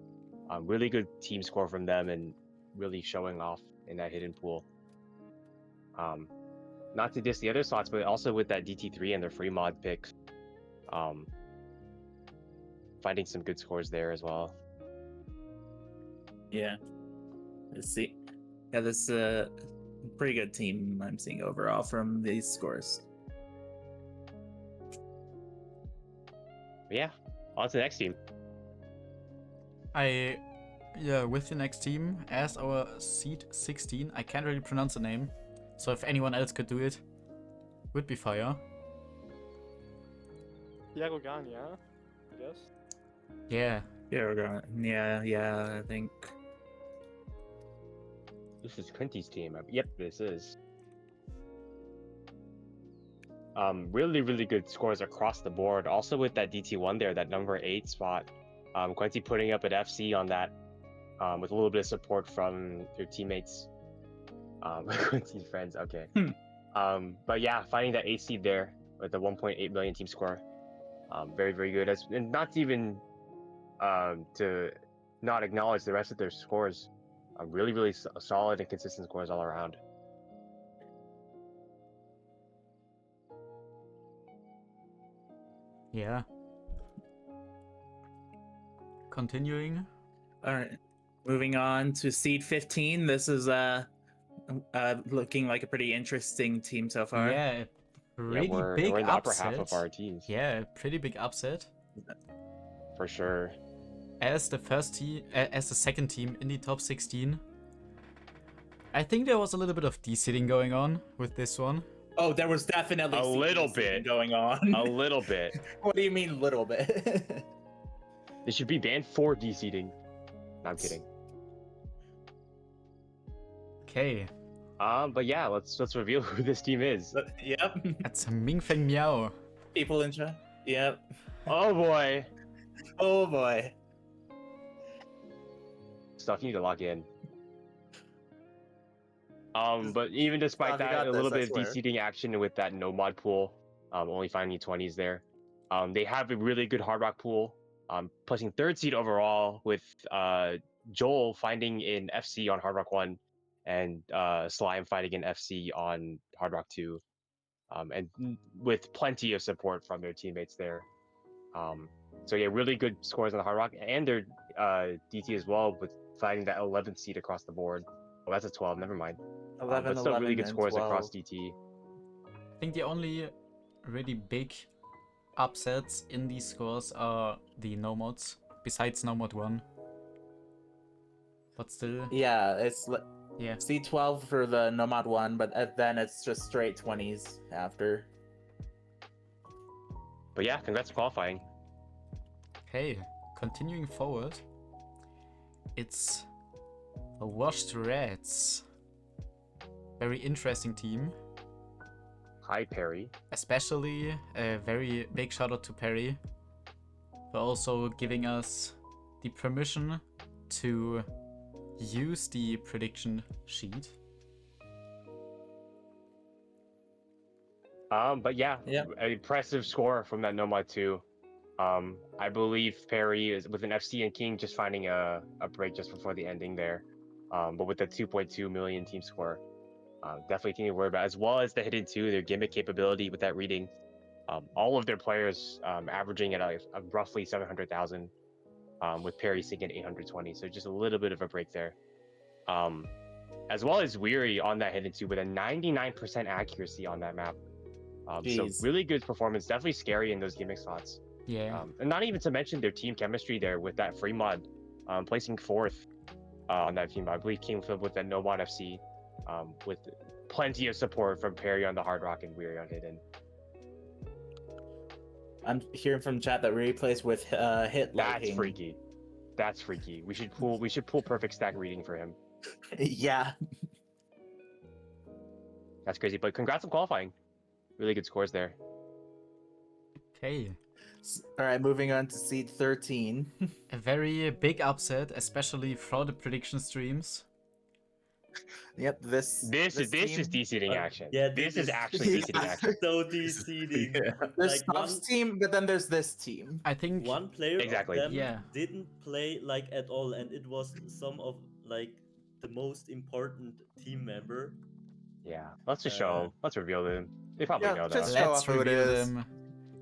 Really good team score from them and really showing off in that hidden pool. Not to diss the other slots, but also with that DT3 and their free mod picks, finding some good scores there as well. Yeah. Let's see. Yeah, this pretty good team I'm seeing overall from these scores. But yeah, on to the next team. With the next team, as our seed 16, I can't really pronounce the name, so if anyone else could do it, would be fire. Yarogania, I guess. Yeah. Yeah, we're going. Yeah, I think. This is Quinty's team. Yep, this is. Really, really good scores across the board. Also with that DT1 there, that number 8 spot. Quinty putting up an FC on that, with a little bit of support from your teammates. Quinty's friends, okay. But yeah, finding that 8 seed there with the 1.8 million team score. Very, very good. And not even to not acknowledge the rest of their scores. Really, really solid and consistent scores all around. Yeah. Continuing. All right. Moving on to seed 15. This is looking like a pretty interesting team so far. Yeah, pretty we're big in the upper upset. half of our teams. Yeah, pretty big upset. For sure. As the second team in the top 16. I think there was a little bit of de-seeding going on with this one. Oh, there was definitely A little seeding bit going on. A little bit. What do you mean, little bit? They should be banned for de-seeding. No, I'm kidding. Okay. But yeah, let's reveal who this team is. Yep. That's Mingfeng Miao. People in chat. Yep. Oh boy. Oh boy. Stuff, you need to log in. But even despite Stuff, you that, got a little this, I bit of swear. de-seeding action with that no mod pool, only finding 20s there. They have a really good Hard Rock pool, placing 3rd seed overall with Joel finding an FC on Hard Rock 1 and Slime finding an FC on Hard Rock 2, and with plenty of support from their teammates there. So yeah, really good scores on the Hard Rock and their DT as well, with finding that 11th seed across the board. Oh, that's a 12. Never mind. 11, But still 11, really good and scores 12. across DT. I think the only really big upsets in these scores are the no mods, besides no mod 1. But still, Yeah, it's yeah. C12 for the Nomad one, but then it's just straight 20s after. But yeah, congrats on qualifying. Okay, continuing forward, it's the Washed Reds. Very interesting team. Hi, Perry. Especially a very big shout out to Perry for also giving us the permission to use the prediction sheet. But yeah, Yeah. an impressive score from that Nomad 2. I believe Perry is with an FC and King just finding a break just before the ending there. But with the 2.2 million team score, definitely thing to worry about, as well as the hidden 2, their gimmick capability with that reading. All of their players averaging at a roughly 700,000, with Perry sitting at 820, so just a little bit of a break there. As well as Weary on that hidden 2 with a 99% accuracy on that map. So Jeez. really good performance, definitely scary in those gimmick slots. Yeah. And not even to mention their team chemistry there with that free mod, placing 4th on that team. I believe came with that no mod FC, with plenty of support from Perry on the Hard Rock and Weary on hidden. I'm hearing from chat that Ray plays with hit That's lighting. freaky. That's freaky. We should pull perfect stack reading for him. Yeah. That's crazy. But congrats on qualifying. Really good scores there. Okay. All right, moving on to seed 13. A very big upset, especially for the prediction streams. Yep, this This is team, de-seeding action. Yeah, this is actually this de-seeding is- action. so de-seeding. There's Like Stuff's team, but then there's this team. I think one player Exactly. of them Yeah. didn't play like at all, and it was some of like the most important team member. Yeah, let's just show them. Let's reveal them. They probably Yeah, know just that. show let's off who it reveal is. them.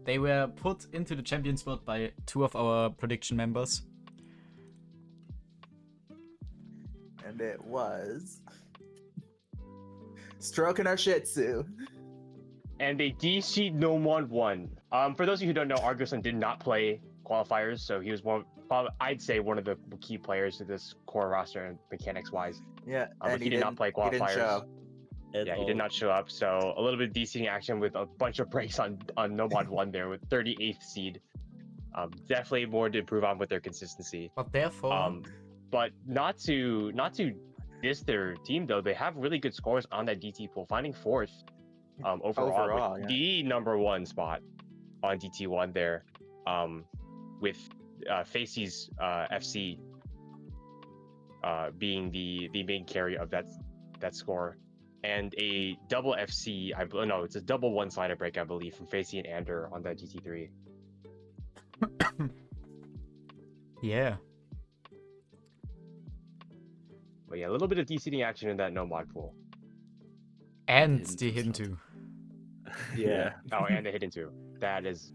They were put into the champion spot by 2 of our prediction members. And it was stroking our Shih Tzu. And they de-seed No One 1. For those of you who don't know, Argoson did not play qualifiers, so he was I'd say one of the key players to this core roster and mechanics-wise. Yeah, But and he did not play He didn't qualifiers. show. At Yeah, he all. did not show up. So a little bit of de-seeding action with a bunch of breaks on Nomad 1 there with 38th seed. Definitely more to improve on with their consistency. But therefore, But not to diss their team though, they have really good scores on that DT pool, finding 4th overall with yeah. the number 1 spot on DT1 there, with Facey's FC being the main carry of that score, and a double FC. No, it's a double one-sided break, I believe, from Facey and Ander on that GT3. yeah. But yeah, a little bit of de-seeding action in that no mod pool. And Didn't the do hidden so. 2. Yeah, Oh, and the hidden 2. That is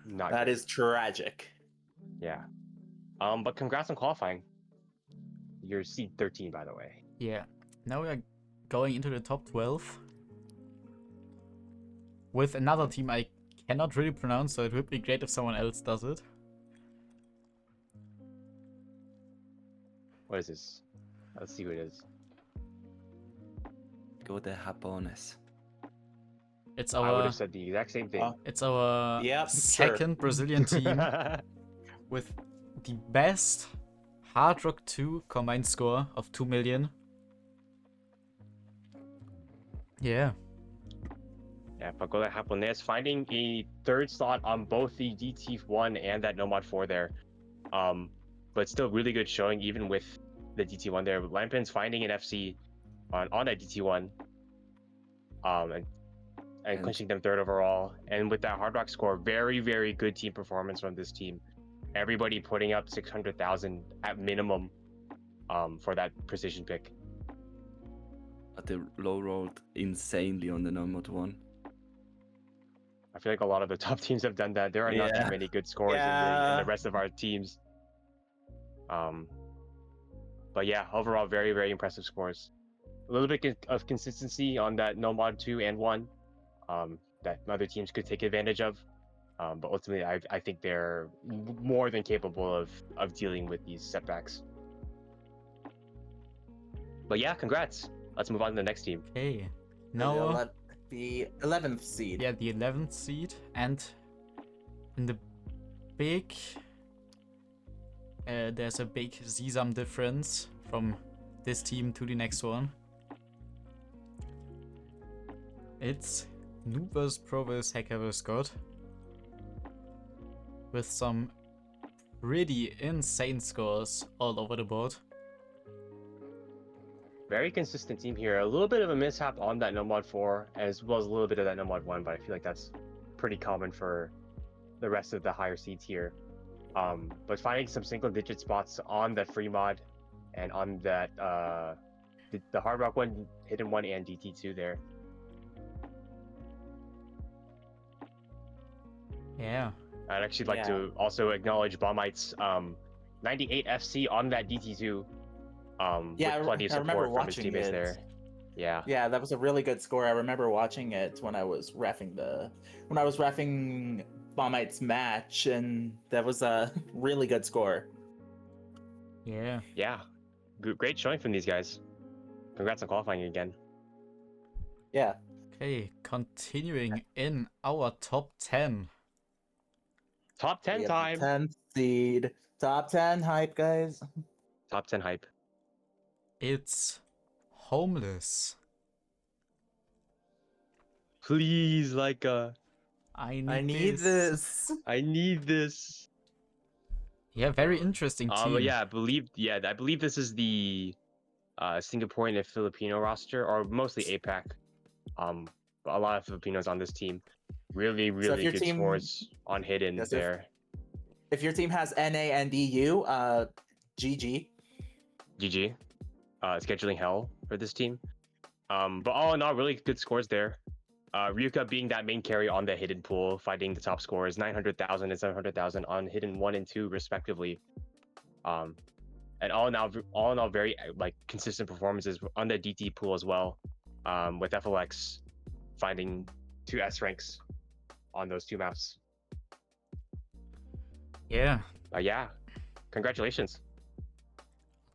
not. that good. is tragic. Yeah. But congrats on qualifying. You're seed 13, by the way. Yeah. Now we are going into the top 12 with another team I cannot really pronounce, so it would be great if someone else does it. What is this? Let's see who it is. Go the Japones. It's I would our have said the exact same thing. it's our Yep, second Brazilian team with the best Hard Rock 2 combined score of 2 million. Yeah. Yeah, Pagoda Japonés finding a 3rd slot on both the DT1 and that Nomad 4 there. But still really good showing even with the DT1 there. Lampin's finding an FC on that DT1. And clinching them 3rd overall. And with that Hard Rock score, very, very good team performance from this team. Everybody putting up 600,000 at minimum for that precision pick. But they low rolled insanely on the Nomad 1. I feel like a lot of the top teams have done that. There are not Yeah. too many good scores in Yeah. the rest of our teams. But yeah, overall, very, very impressive scores. A little bit of consistency on that No Mod 2 and 1 that other teams could take advantage of. But ultimately, I think they're more than capable of dealing with these setbacks. But yeah, congrats. Let's move on to the next team. Okay. The Now, the 11th seed. yeah, the 11th seed, and in the big, there's a big Zizam difference from this team to the next one. It's Noob vs Pro vs Hacker vs God, with some pretty insane scores all over the board. Very consistent team here. A little bit of a mishap on that No Mod 4, as well as a little bit of that No Mod 1, but I feel like that's pretty common for the rest of the higher seeds here. But finding some single-digit spots on that free mod and on that the Hard Rock 1, Hidden 1, and DT2 there. Yeah. I'd actually like Yeah. to also acknowledge Baumite's 98 FC on that DT2. Yeah, with plenty of I remember support from his watching teammates it. there. Yeah. Yeah, that was a really good score. I remember watching it when I was reffing Baumite's match, and that was a really good score. Yeah. Yeah. Great showing from these guys. Congrats on qualifying again. Yeah. Okay, continuing in our top 10. Top 10 We have time. the 10th seed. Top 10 hype, guys. Top 10 hype. It's Homeless. Please, Laika. I I need this. I need this. Yeah, very interesting team. Yeah, I believe this is the Singaporean and Filipino roster, or mostly APAC. A lot of Filipinos on this team. Really, So if really your good team- scores on hidden Yes, there. If your team has NA and EU, GG. GG. Scheduling hell for this team. But all in all, really good scores there. Ryuka being that main carry on the hidden pool, fighting the top scorers, 900,000 and 700,000 on hidden 1 and 2 respectively. And all in all, very like consistent performances on the DT pool as well. With FLX finding 2 S ranks on those 2 maps. Yeah. Yeah, congratulations.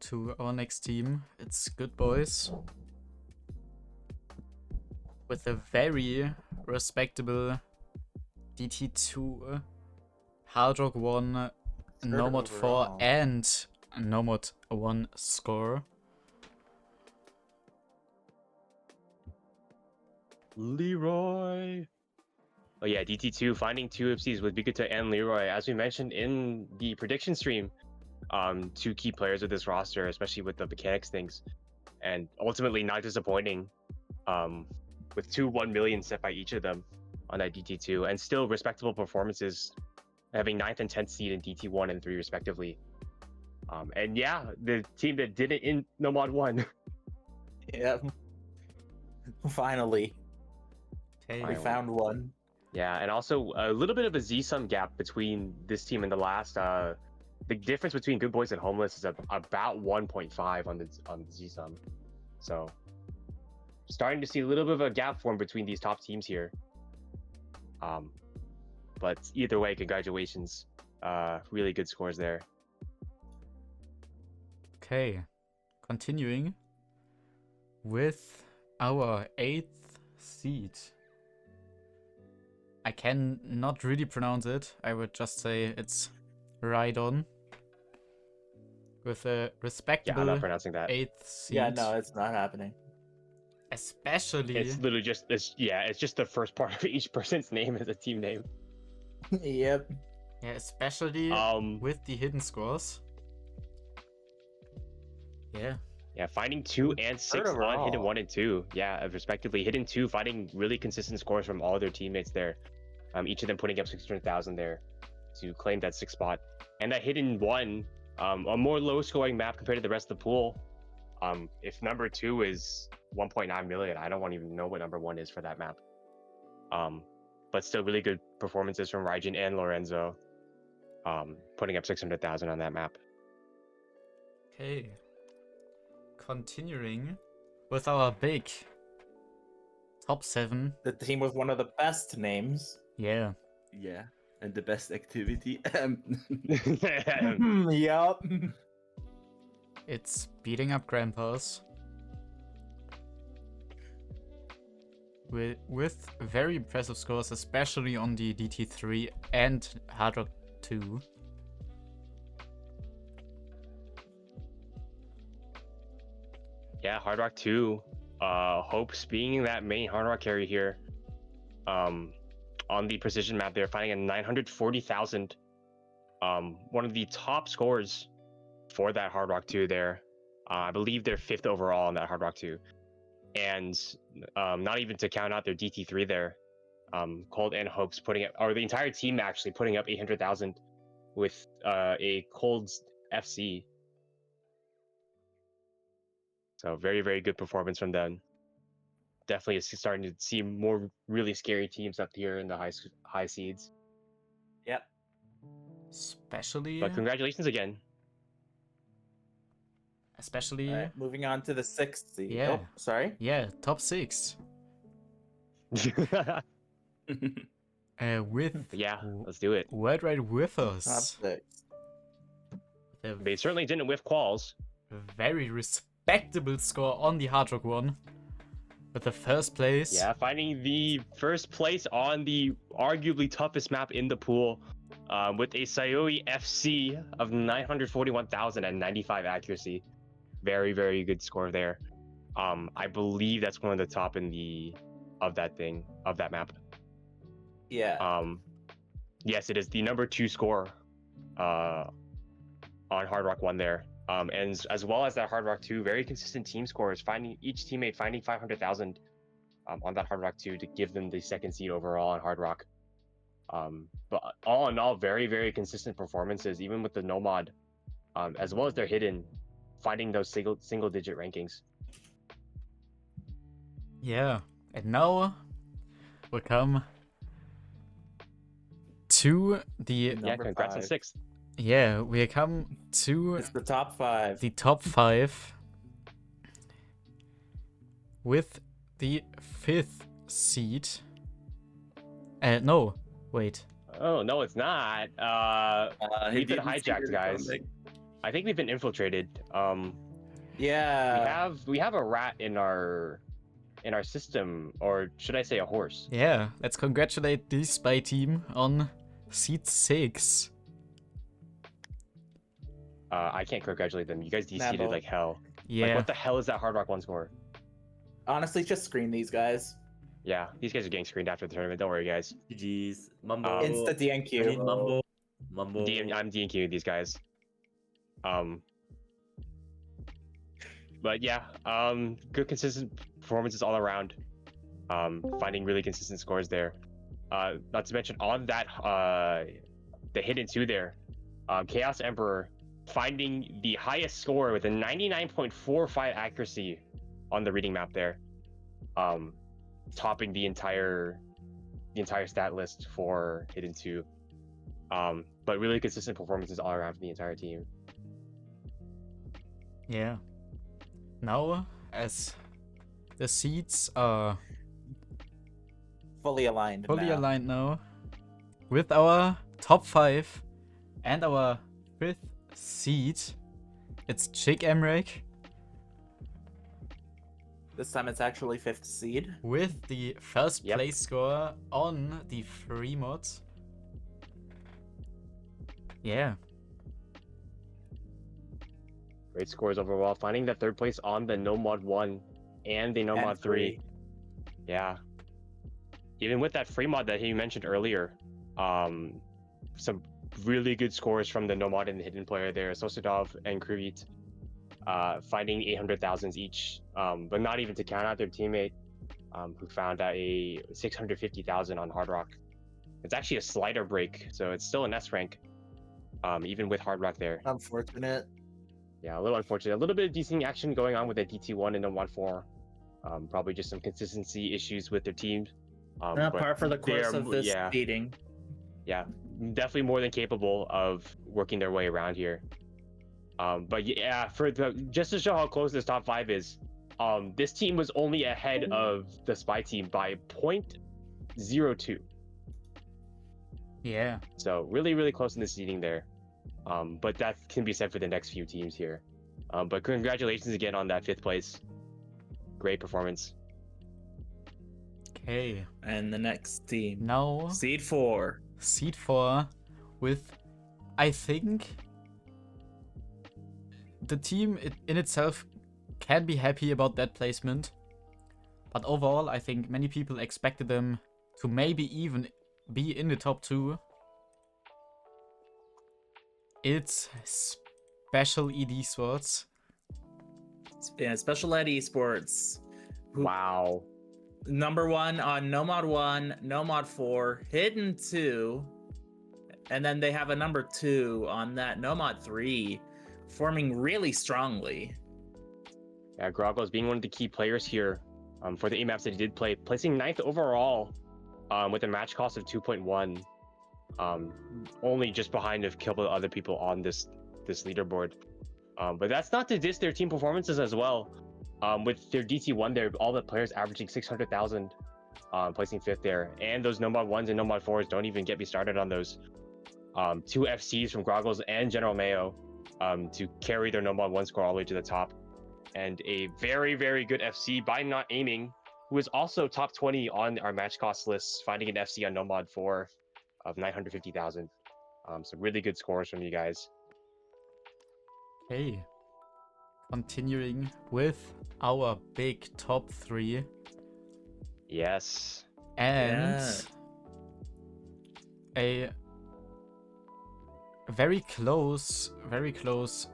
To our next team, it's Good Boys. With a very respectable DT2, Hard Rock 1, Nomad 4, overall. and Nomad 1 score. Leroy. Oh yeah, DT2 finding 2 FCs with Bikuta and Leroy. As we mentioned in the prediction stream, 2 key players of this roster, especially with the mechanics things, and ultimately not disappointing. With 2 1 million set by each of them on that DT2, and still respectable performances, having 9th and 10th seed in DT1 and 3 respectively. And yeah, the team that did it in Nomad 1. Yep. Finally, Okay. we found one. Yeah, and also a little bit of a Z-sum gap between this team and the last. The difference between Good Boys and Homeless is about 1.5 on the Z-sum. So starting to see a little bit of a gap form between these top teams here. But either way, congratulations. Really good scores there. Okay, continuing with our 8th seed. I can not really pronounce it. I would just say it's Rhydon. With a Yeah, I'm respectable not pronouncing that. 8th seed. Yeah, no, it's not happening. Especially. It's literally just it's just the first part of each person's name as a team name. Yep. Yeah, especially with the hidden scores. Yeah. Yeah, finding 2 and 6 on overall. hidden 1 and 2. Yeah, respectively. Hidden 2 finding really consistent scores from all their teammates there. Each of them putting up 600,000 there to claim that 6th spot. And that hidden 1, a more low scoring map compared to the rest of the pool. If number 2 is 1.9 million, I don't even know what number 1 is for that map. But still really good performances from Raijin and Lorenzo. Putting up 600,000 on that map. Okay. Continuing with our big top 7. The team with one of the best names. Yeah. Yeah, and the best activity. Yup. It's beating up grandpas. With very impressive scores, especially on the DT3 and Hard Rock 2. Yeah, Hard Rock 2. Hopes being that main Hard Rock carry here. On the precision map, they're finding a 940,000. One of the top scores for that Hard Rock 2 there. I believe they're 5th overall on that Hard Rock 2. And not even to count out their DT3 there. Cold and Hopes putting up, or the entire team actually putting up 800,000 with a Cold FC. So very, very good performance from them. Definitely is starting to see more really scary teams up here in the high seeds. Yep. Especially. But congratulations again. Especially. All right, moving on to the 6th seed. Yeah. Oh, sorry. Yeah, top 6. With Yeah, let's do it. Worldwide with Top us. 6. They certainly didn't whiff quals. Very respectable score on the Hard Rock 1. With the first place. Yeah, finding the first place on the arguably toughest map in the pool. With a Sayoi FC of 941,000 and 95 accuracy. Very, very good score there. I believe that's one of the top in of that map. Yeah. Yes, it is the number 2 score on Hard Rock 1 there. and as well as that Hard Rock 2, very consistent team scores, finding each teammate finding 500,000 on that Hard Rock 2 to give them the second seed overall on Hard Rock. But all in all, very, very consistent performances, even with the no mod, as well as their hidden, finding those single digit rankings. Yeah, and now we come to the Yeah, Number congrats on 5. 6th. yeah, we come to It's the top 5. the top 5 with the 5th seed. No, wait. Oh no, it's not. He We've been didn't see hijacked, the guys. comeback. I think we've been infiltrated. Yeah. We have a rat in our system, or should I say a horse? Yeah, let's congratulate the spy team on seed 6. I can't congratulate them. You guys de-seeded Mambo. like hell. Yeah. Like, what the hell is that Hard Rock 1 score? Honestly, just screen these guys. Yeah, these guys are getting screened after the tournament. Don't worry, guys. GG's. Mambo. Insta I need DNQ. Mambo. Mambo. I'm DNQing these guys. But yeah, good consistent performances all around. Finding really consistent scores there. Not to mention on that, the hidden 2 there, Chaos Emperor finding the highest score with a 99.45 accuracy on the reading map there, topping the entire stat list for hidden 2. But really consistent performances all around for the entire team. Yeah. Now, as the seeds are Fully aligned. fully now. aligned now with our top 5 and our 5th seed, it's Chick Emrek This time it's actually 5th seed. with the first Yep. place score on the free mod. Yeah. Great scores overall. Finding that 3rd place on the No Mod 1 and the No And Mod 3. Yeah. Even with that free mod that he mentioned earlier, some really good scores from the No Mod and the hidden player there, Sosudov and Krivit, finding 800,000s each, but not even to count out their teammate, who found a 650,000 on Hard Rock. It's actually a slider break, so it's still an S rank, even with Hard Rock there. Unfortunate. Yeah, a little unfortunate. A little bit of decent action going on with the DT1 and the 1-4. Probably just some consistency issues with their teams. Not but par for the course they're- of this yeah, seeding. yeah, definitely more than capable of working their way around here. But yeah, just to show how close this top 5 is, this team was only ahead of the spy team by 0.02. Yeah. So really, really close in the seeding there. But that can be said for the next few teams here. But congratulations again on that 5th place. Great performance. Okay. And the next team. Now, Seed 4. seed 4 with, I think, the team in itself can be happy about that placement. But overall, I think many people expected them to maybe even be in the top 2. It's Special ED Swords. Yeah, Special Ed Esports. Who- Wow. Number 1 on No Mod 1, No Mod 4, Hidden 2. And then they have a number 2 on that No Mod 3, forming really strongly. Yeah, Grogos being one of the key players here for the 8 maps that he did play, placing 9th overall with a match cost of 2.1. Only just behind a couple of other people on this leaderboard. But that's not to diss their team performances as well. With their DT1 there, all the players averaging 600,000, placing 5th there. And those No Mod 1s and No Mod 4s, don't even get me started on those. 2 FCs from Groggles and General Mayo to carry their No Mod 1 score all the way to the top. And a very, very good FC by Not Aiming, who is also top 20 on our match cost list, finding an FC on No Mod 4 of 950,000. So really good scores from you guys. Okay. Continuing with our big top 3. Yes. And Yeah. a very close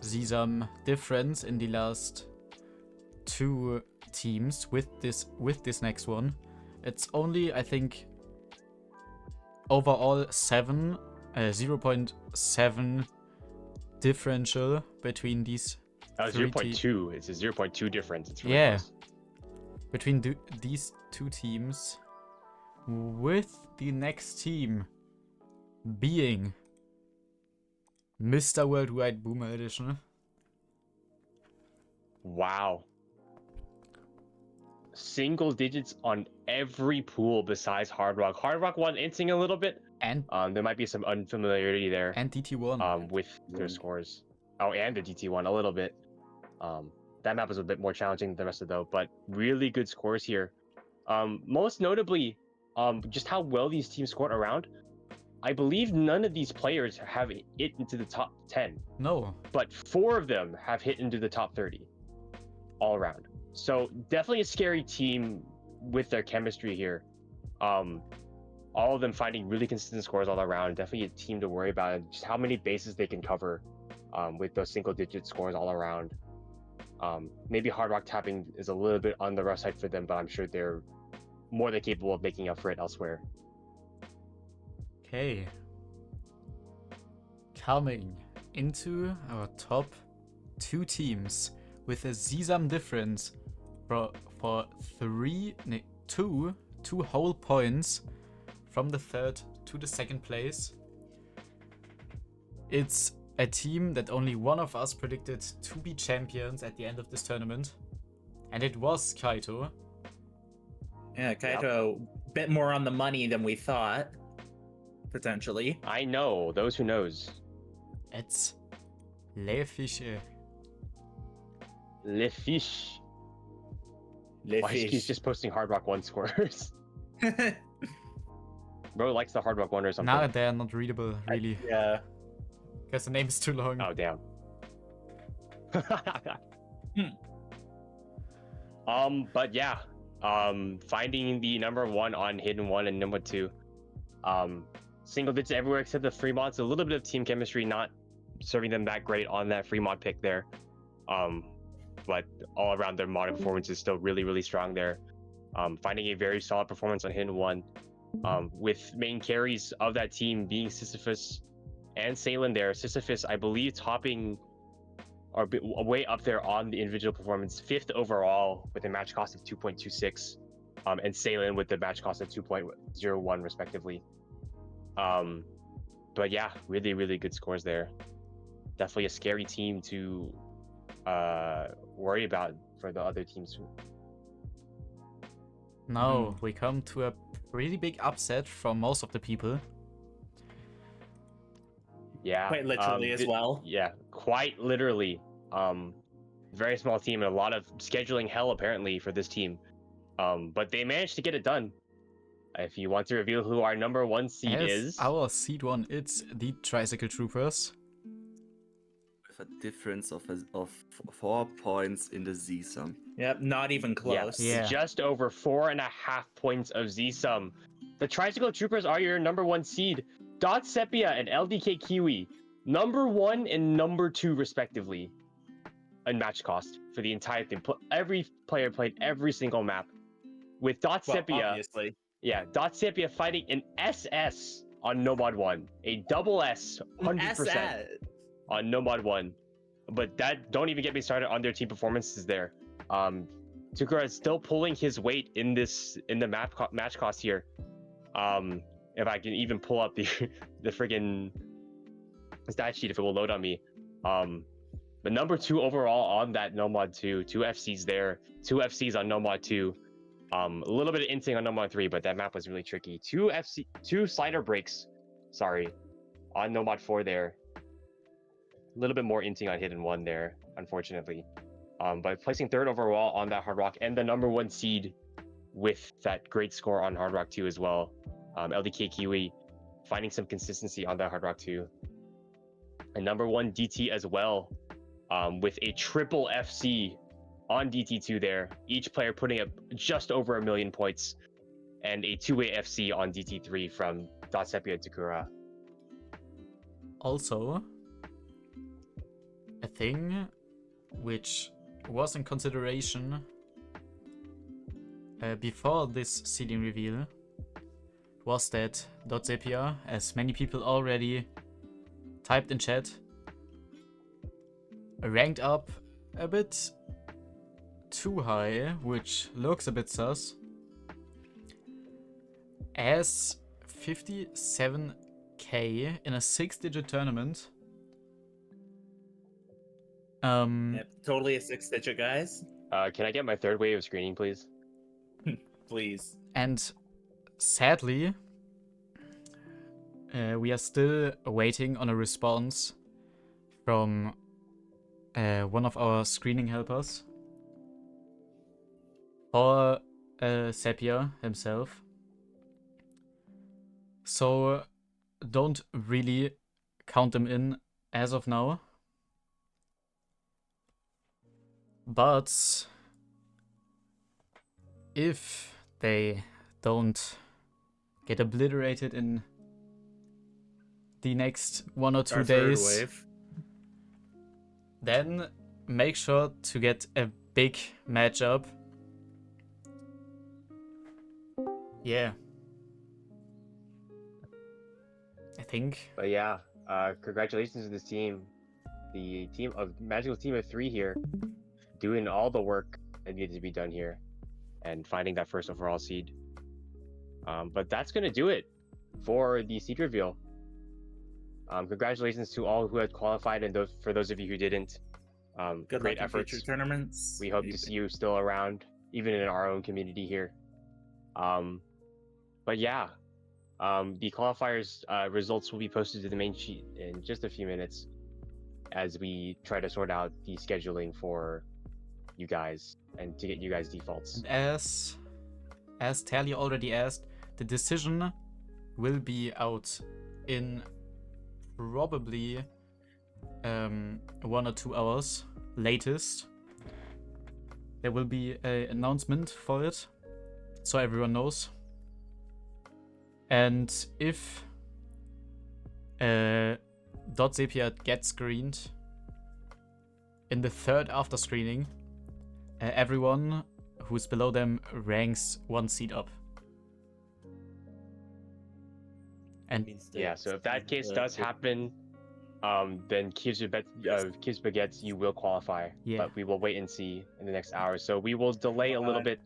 Zizam difference in the last two teams with this next one. It's only, I think, overall 0.7 differential between these three 0.2. It's a 0.2 difference. It's really Yeah. close. between these two teams, with the next team being Mr. Worldwide Boomer Edition. Wow. Single digits on every pool besides Hard Rock. Hard Rock won inting a little bit. And There might be some unfamiliarity there. DT1. With their scores. Oh, and the DT1 a little bit. That map was a bit more challenging than the rest of though, but really good scores here. Most notably, just how well these teams scored around. I believe none of these players have hit into the top 10, No. but 4 of them have hit into the top 30 all around. So definitely a scary team with their chemistry here. All of them finding really consistent scores all around. Definitely a team to worry about, and just how many bases they can cover with those single-digit scores all around. Maybe Hard Rock tapping is a little bit on the rough side for them, but I'm sure they're more than capable of making up for it elsewhere. Okay. Coming into our top 2 teams with a Zizam difference for 2 whole points from the 3rd to the 2nd place. It's a team that only one of us predicted to be champions at the end of this tournament, and it was Kaito. Yeah, Kaito, bit more on the money than we thought, potentially. I know, those who knows. It's Le Fische. Le Fish. Le Why he's Fish. just posting Hard Rock 1 scores. Bro likes the Hard Rock 1 or something. Now they're not readable, really, Yeah. because the name is too long. Oh, damn. But yeah, finding the number 1 on Hidden 1 and number 2. Single digits everywhere except the Fremont. So a little bit of team chemistry not serving them that great on that Fremont pick there. But all around their modern performance is still really, really strong there. Finding a very solid performance on Hidden 1. With main carries of that team being Sisyphus and Salen there. Sisyphus, I believe, topping or way up there on the individual performance, 5th overall with a match cost of 2.26, and Salen with the match cost of 2.01 respectively. But yeah, really, really good scores there. Definitely a scary team to worry about for the other teams. Now we come to a pretty big upset from most of the people. Yeah, Quite literally as well. Yeah, quite literally. Very small team and a lot of scheduling hell apparently for this team. But they managed to get it done. If you want to reveal who our number 1 seed As is, our seed 1, it's the Tricycle Troopers. With a difference of 4 points in the Z-sum. Yep, not even close. Yeah. just over 4.5 points of Z-sum. The Tricycle Troopers are your number 1 seed. Dot Sepia and LDK Kiwi, number 1 and number 2 respectively, in match cost for the entire thing. Every player played every single map. With Dot Well, Sepia, obviously. yeah, Dot Sepia fighting an SS on Nomad 1, a double S, 100% on Nomad 1. But that, don't even get me started on their team performances there. Tukura is still pulling his weight in the match cost here. If I can even pull up the friggin' stat sheet, if it will load on me. But number 2 overall on that Nomad 2, 2 FCs there, 2 FCs on Nomad 2. A little bit of inting on Nomad 3, but that map was really tricky. 2 slider breaks, sorry, on Nomad 4 there. A little bit more inting on Hidden 1 there, unfortunately. But placing 3rd overall on that Hard Rock and the number 1 seed with that great score on Hard Rock 2 as well. LDK Kiwi finding some consistency on that Hard Rock 2. And number 1 DT as well, with a triple FC on DT2 there. Each player putting up just over 1 million points, and a 2-way FC on DT3 from Dot Sepia and Takura. also, a thing which was in consideration before this seeding reveal was that .zapier, as many people already typed in chat, ranked up a bit too high, which looks a bit sus, as 57k in a 6-digit tournament. Yep, totally a 6-digit, guys. Can I get my third wave of screening, please? Please. And sadly, we are still waiting on a response from one of our screening helpers, or Zapier himself. So don't really count them in as of now. But if they don't get obliterated in the next 1 or 2 Our third days, wave. then make sure to get a big matchup. Yeah. I think. But yeah, congratulations to this team. The team of magical team of 3 here, doing all the work that needed to be done here, and finding that first overall seed. But that's gonna do it for the seed reveal. Congratulations to all who had qualified, and for those of you who didn't, Good great luck in efforts. future tournaments. We hope to see you still around, even in our own community here. But yeah, the qualifiers results will be posted to the main sheet in just a few minutes, as we try to sort out the scheduling for you guys and to get you guys defaults. And as Talia already asked, the decision will be out in probably 1 or 2 hours latest. There will be an announcement for it, so everyone knows. And if .zapier gets screened in the 3rd after screening, everyone who's below them ranks 1 seed up. And Yeah, so if that case does happen, then Kibsba you will qualify. Yeah. But we will wait and see in the next hour. So we will delay a little bit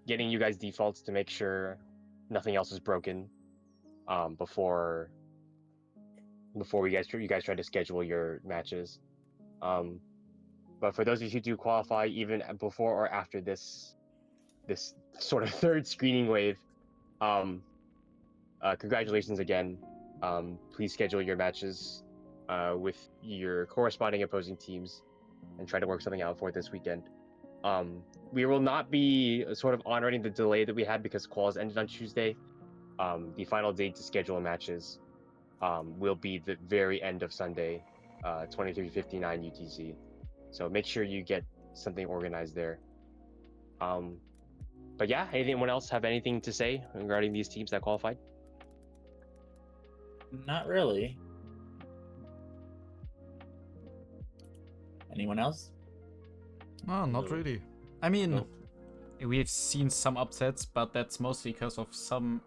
getting you guys defaults to make sure nothing else is broken before you guys try to schedule your matches. But for those of you who do qualify, even before or after this sort of 3rd screening wave, congratulations again. Please schedule your matches with your corresponding opposing teams and try to work something out for it this weekend. We will not be sort of honoring the delay that we had because quals ended on Tuesday. The final date to schedule matches will be the very end of Sunday, 23:59 UTC. So make sure you get something organized there. But yeah, anyone else have anything to say regarding these teams that qualified? Not really. Anyone else? oh, not No. really. I mean, No. we've seen some upsets, but that's mostly because of some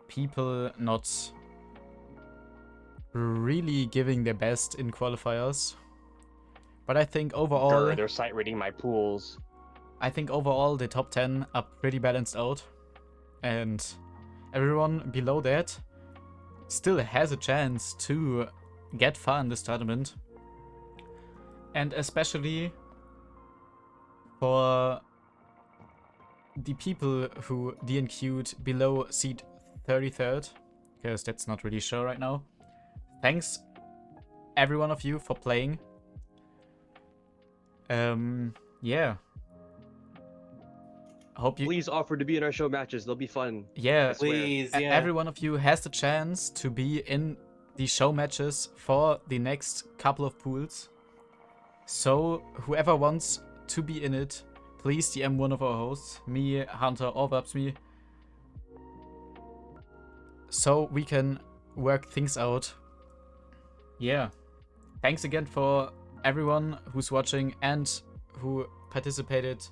people not really giving their best in qualifiers. But I think overall, They're sight reading my pools. the top 10 are pretty balanced out, and everyone below that still has a chance to get far in this tournament. And especially for the people who DNQ'd below seed 33rd, because that's not really sure right now. Thanks, every one of you, for playing. Yeah. I hope you. Please offer to be in our show matches. They'll be fun. Yeah, swear. Please, yeah. every one of you has the chance to be in the show matches for the next couple of pools. So whoever wants to be in it, please DM one of our hosts, me, Hunter, or Vapsmis, so we can work things out yeah, thanks again for everyone who's watching and who participated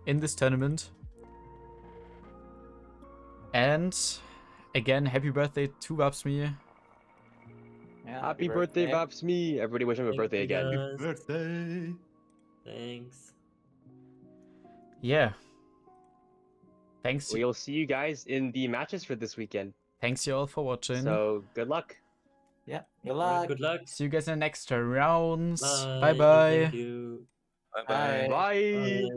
in this tournament. And again, happy birthday to Vapsmis. Yeah, Happy birthday, Vapsmis. Everybody wish him a Thank birthday you, again. guys. Birthday! Thanks. Yeah. Thanks. We'll see you guys in the matches for this weekend. Thanks you all for watching. So good luck. Yeah, good Alright, luck. good luck. See you guys in the next rounds. Bye. Bye bye. Thank you. Bye bye. Bye. Bye.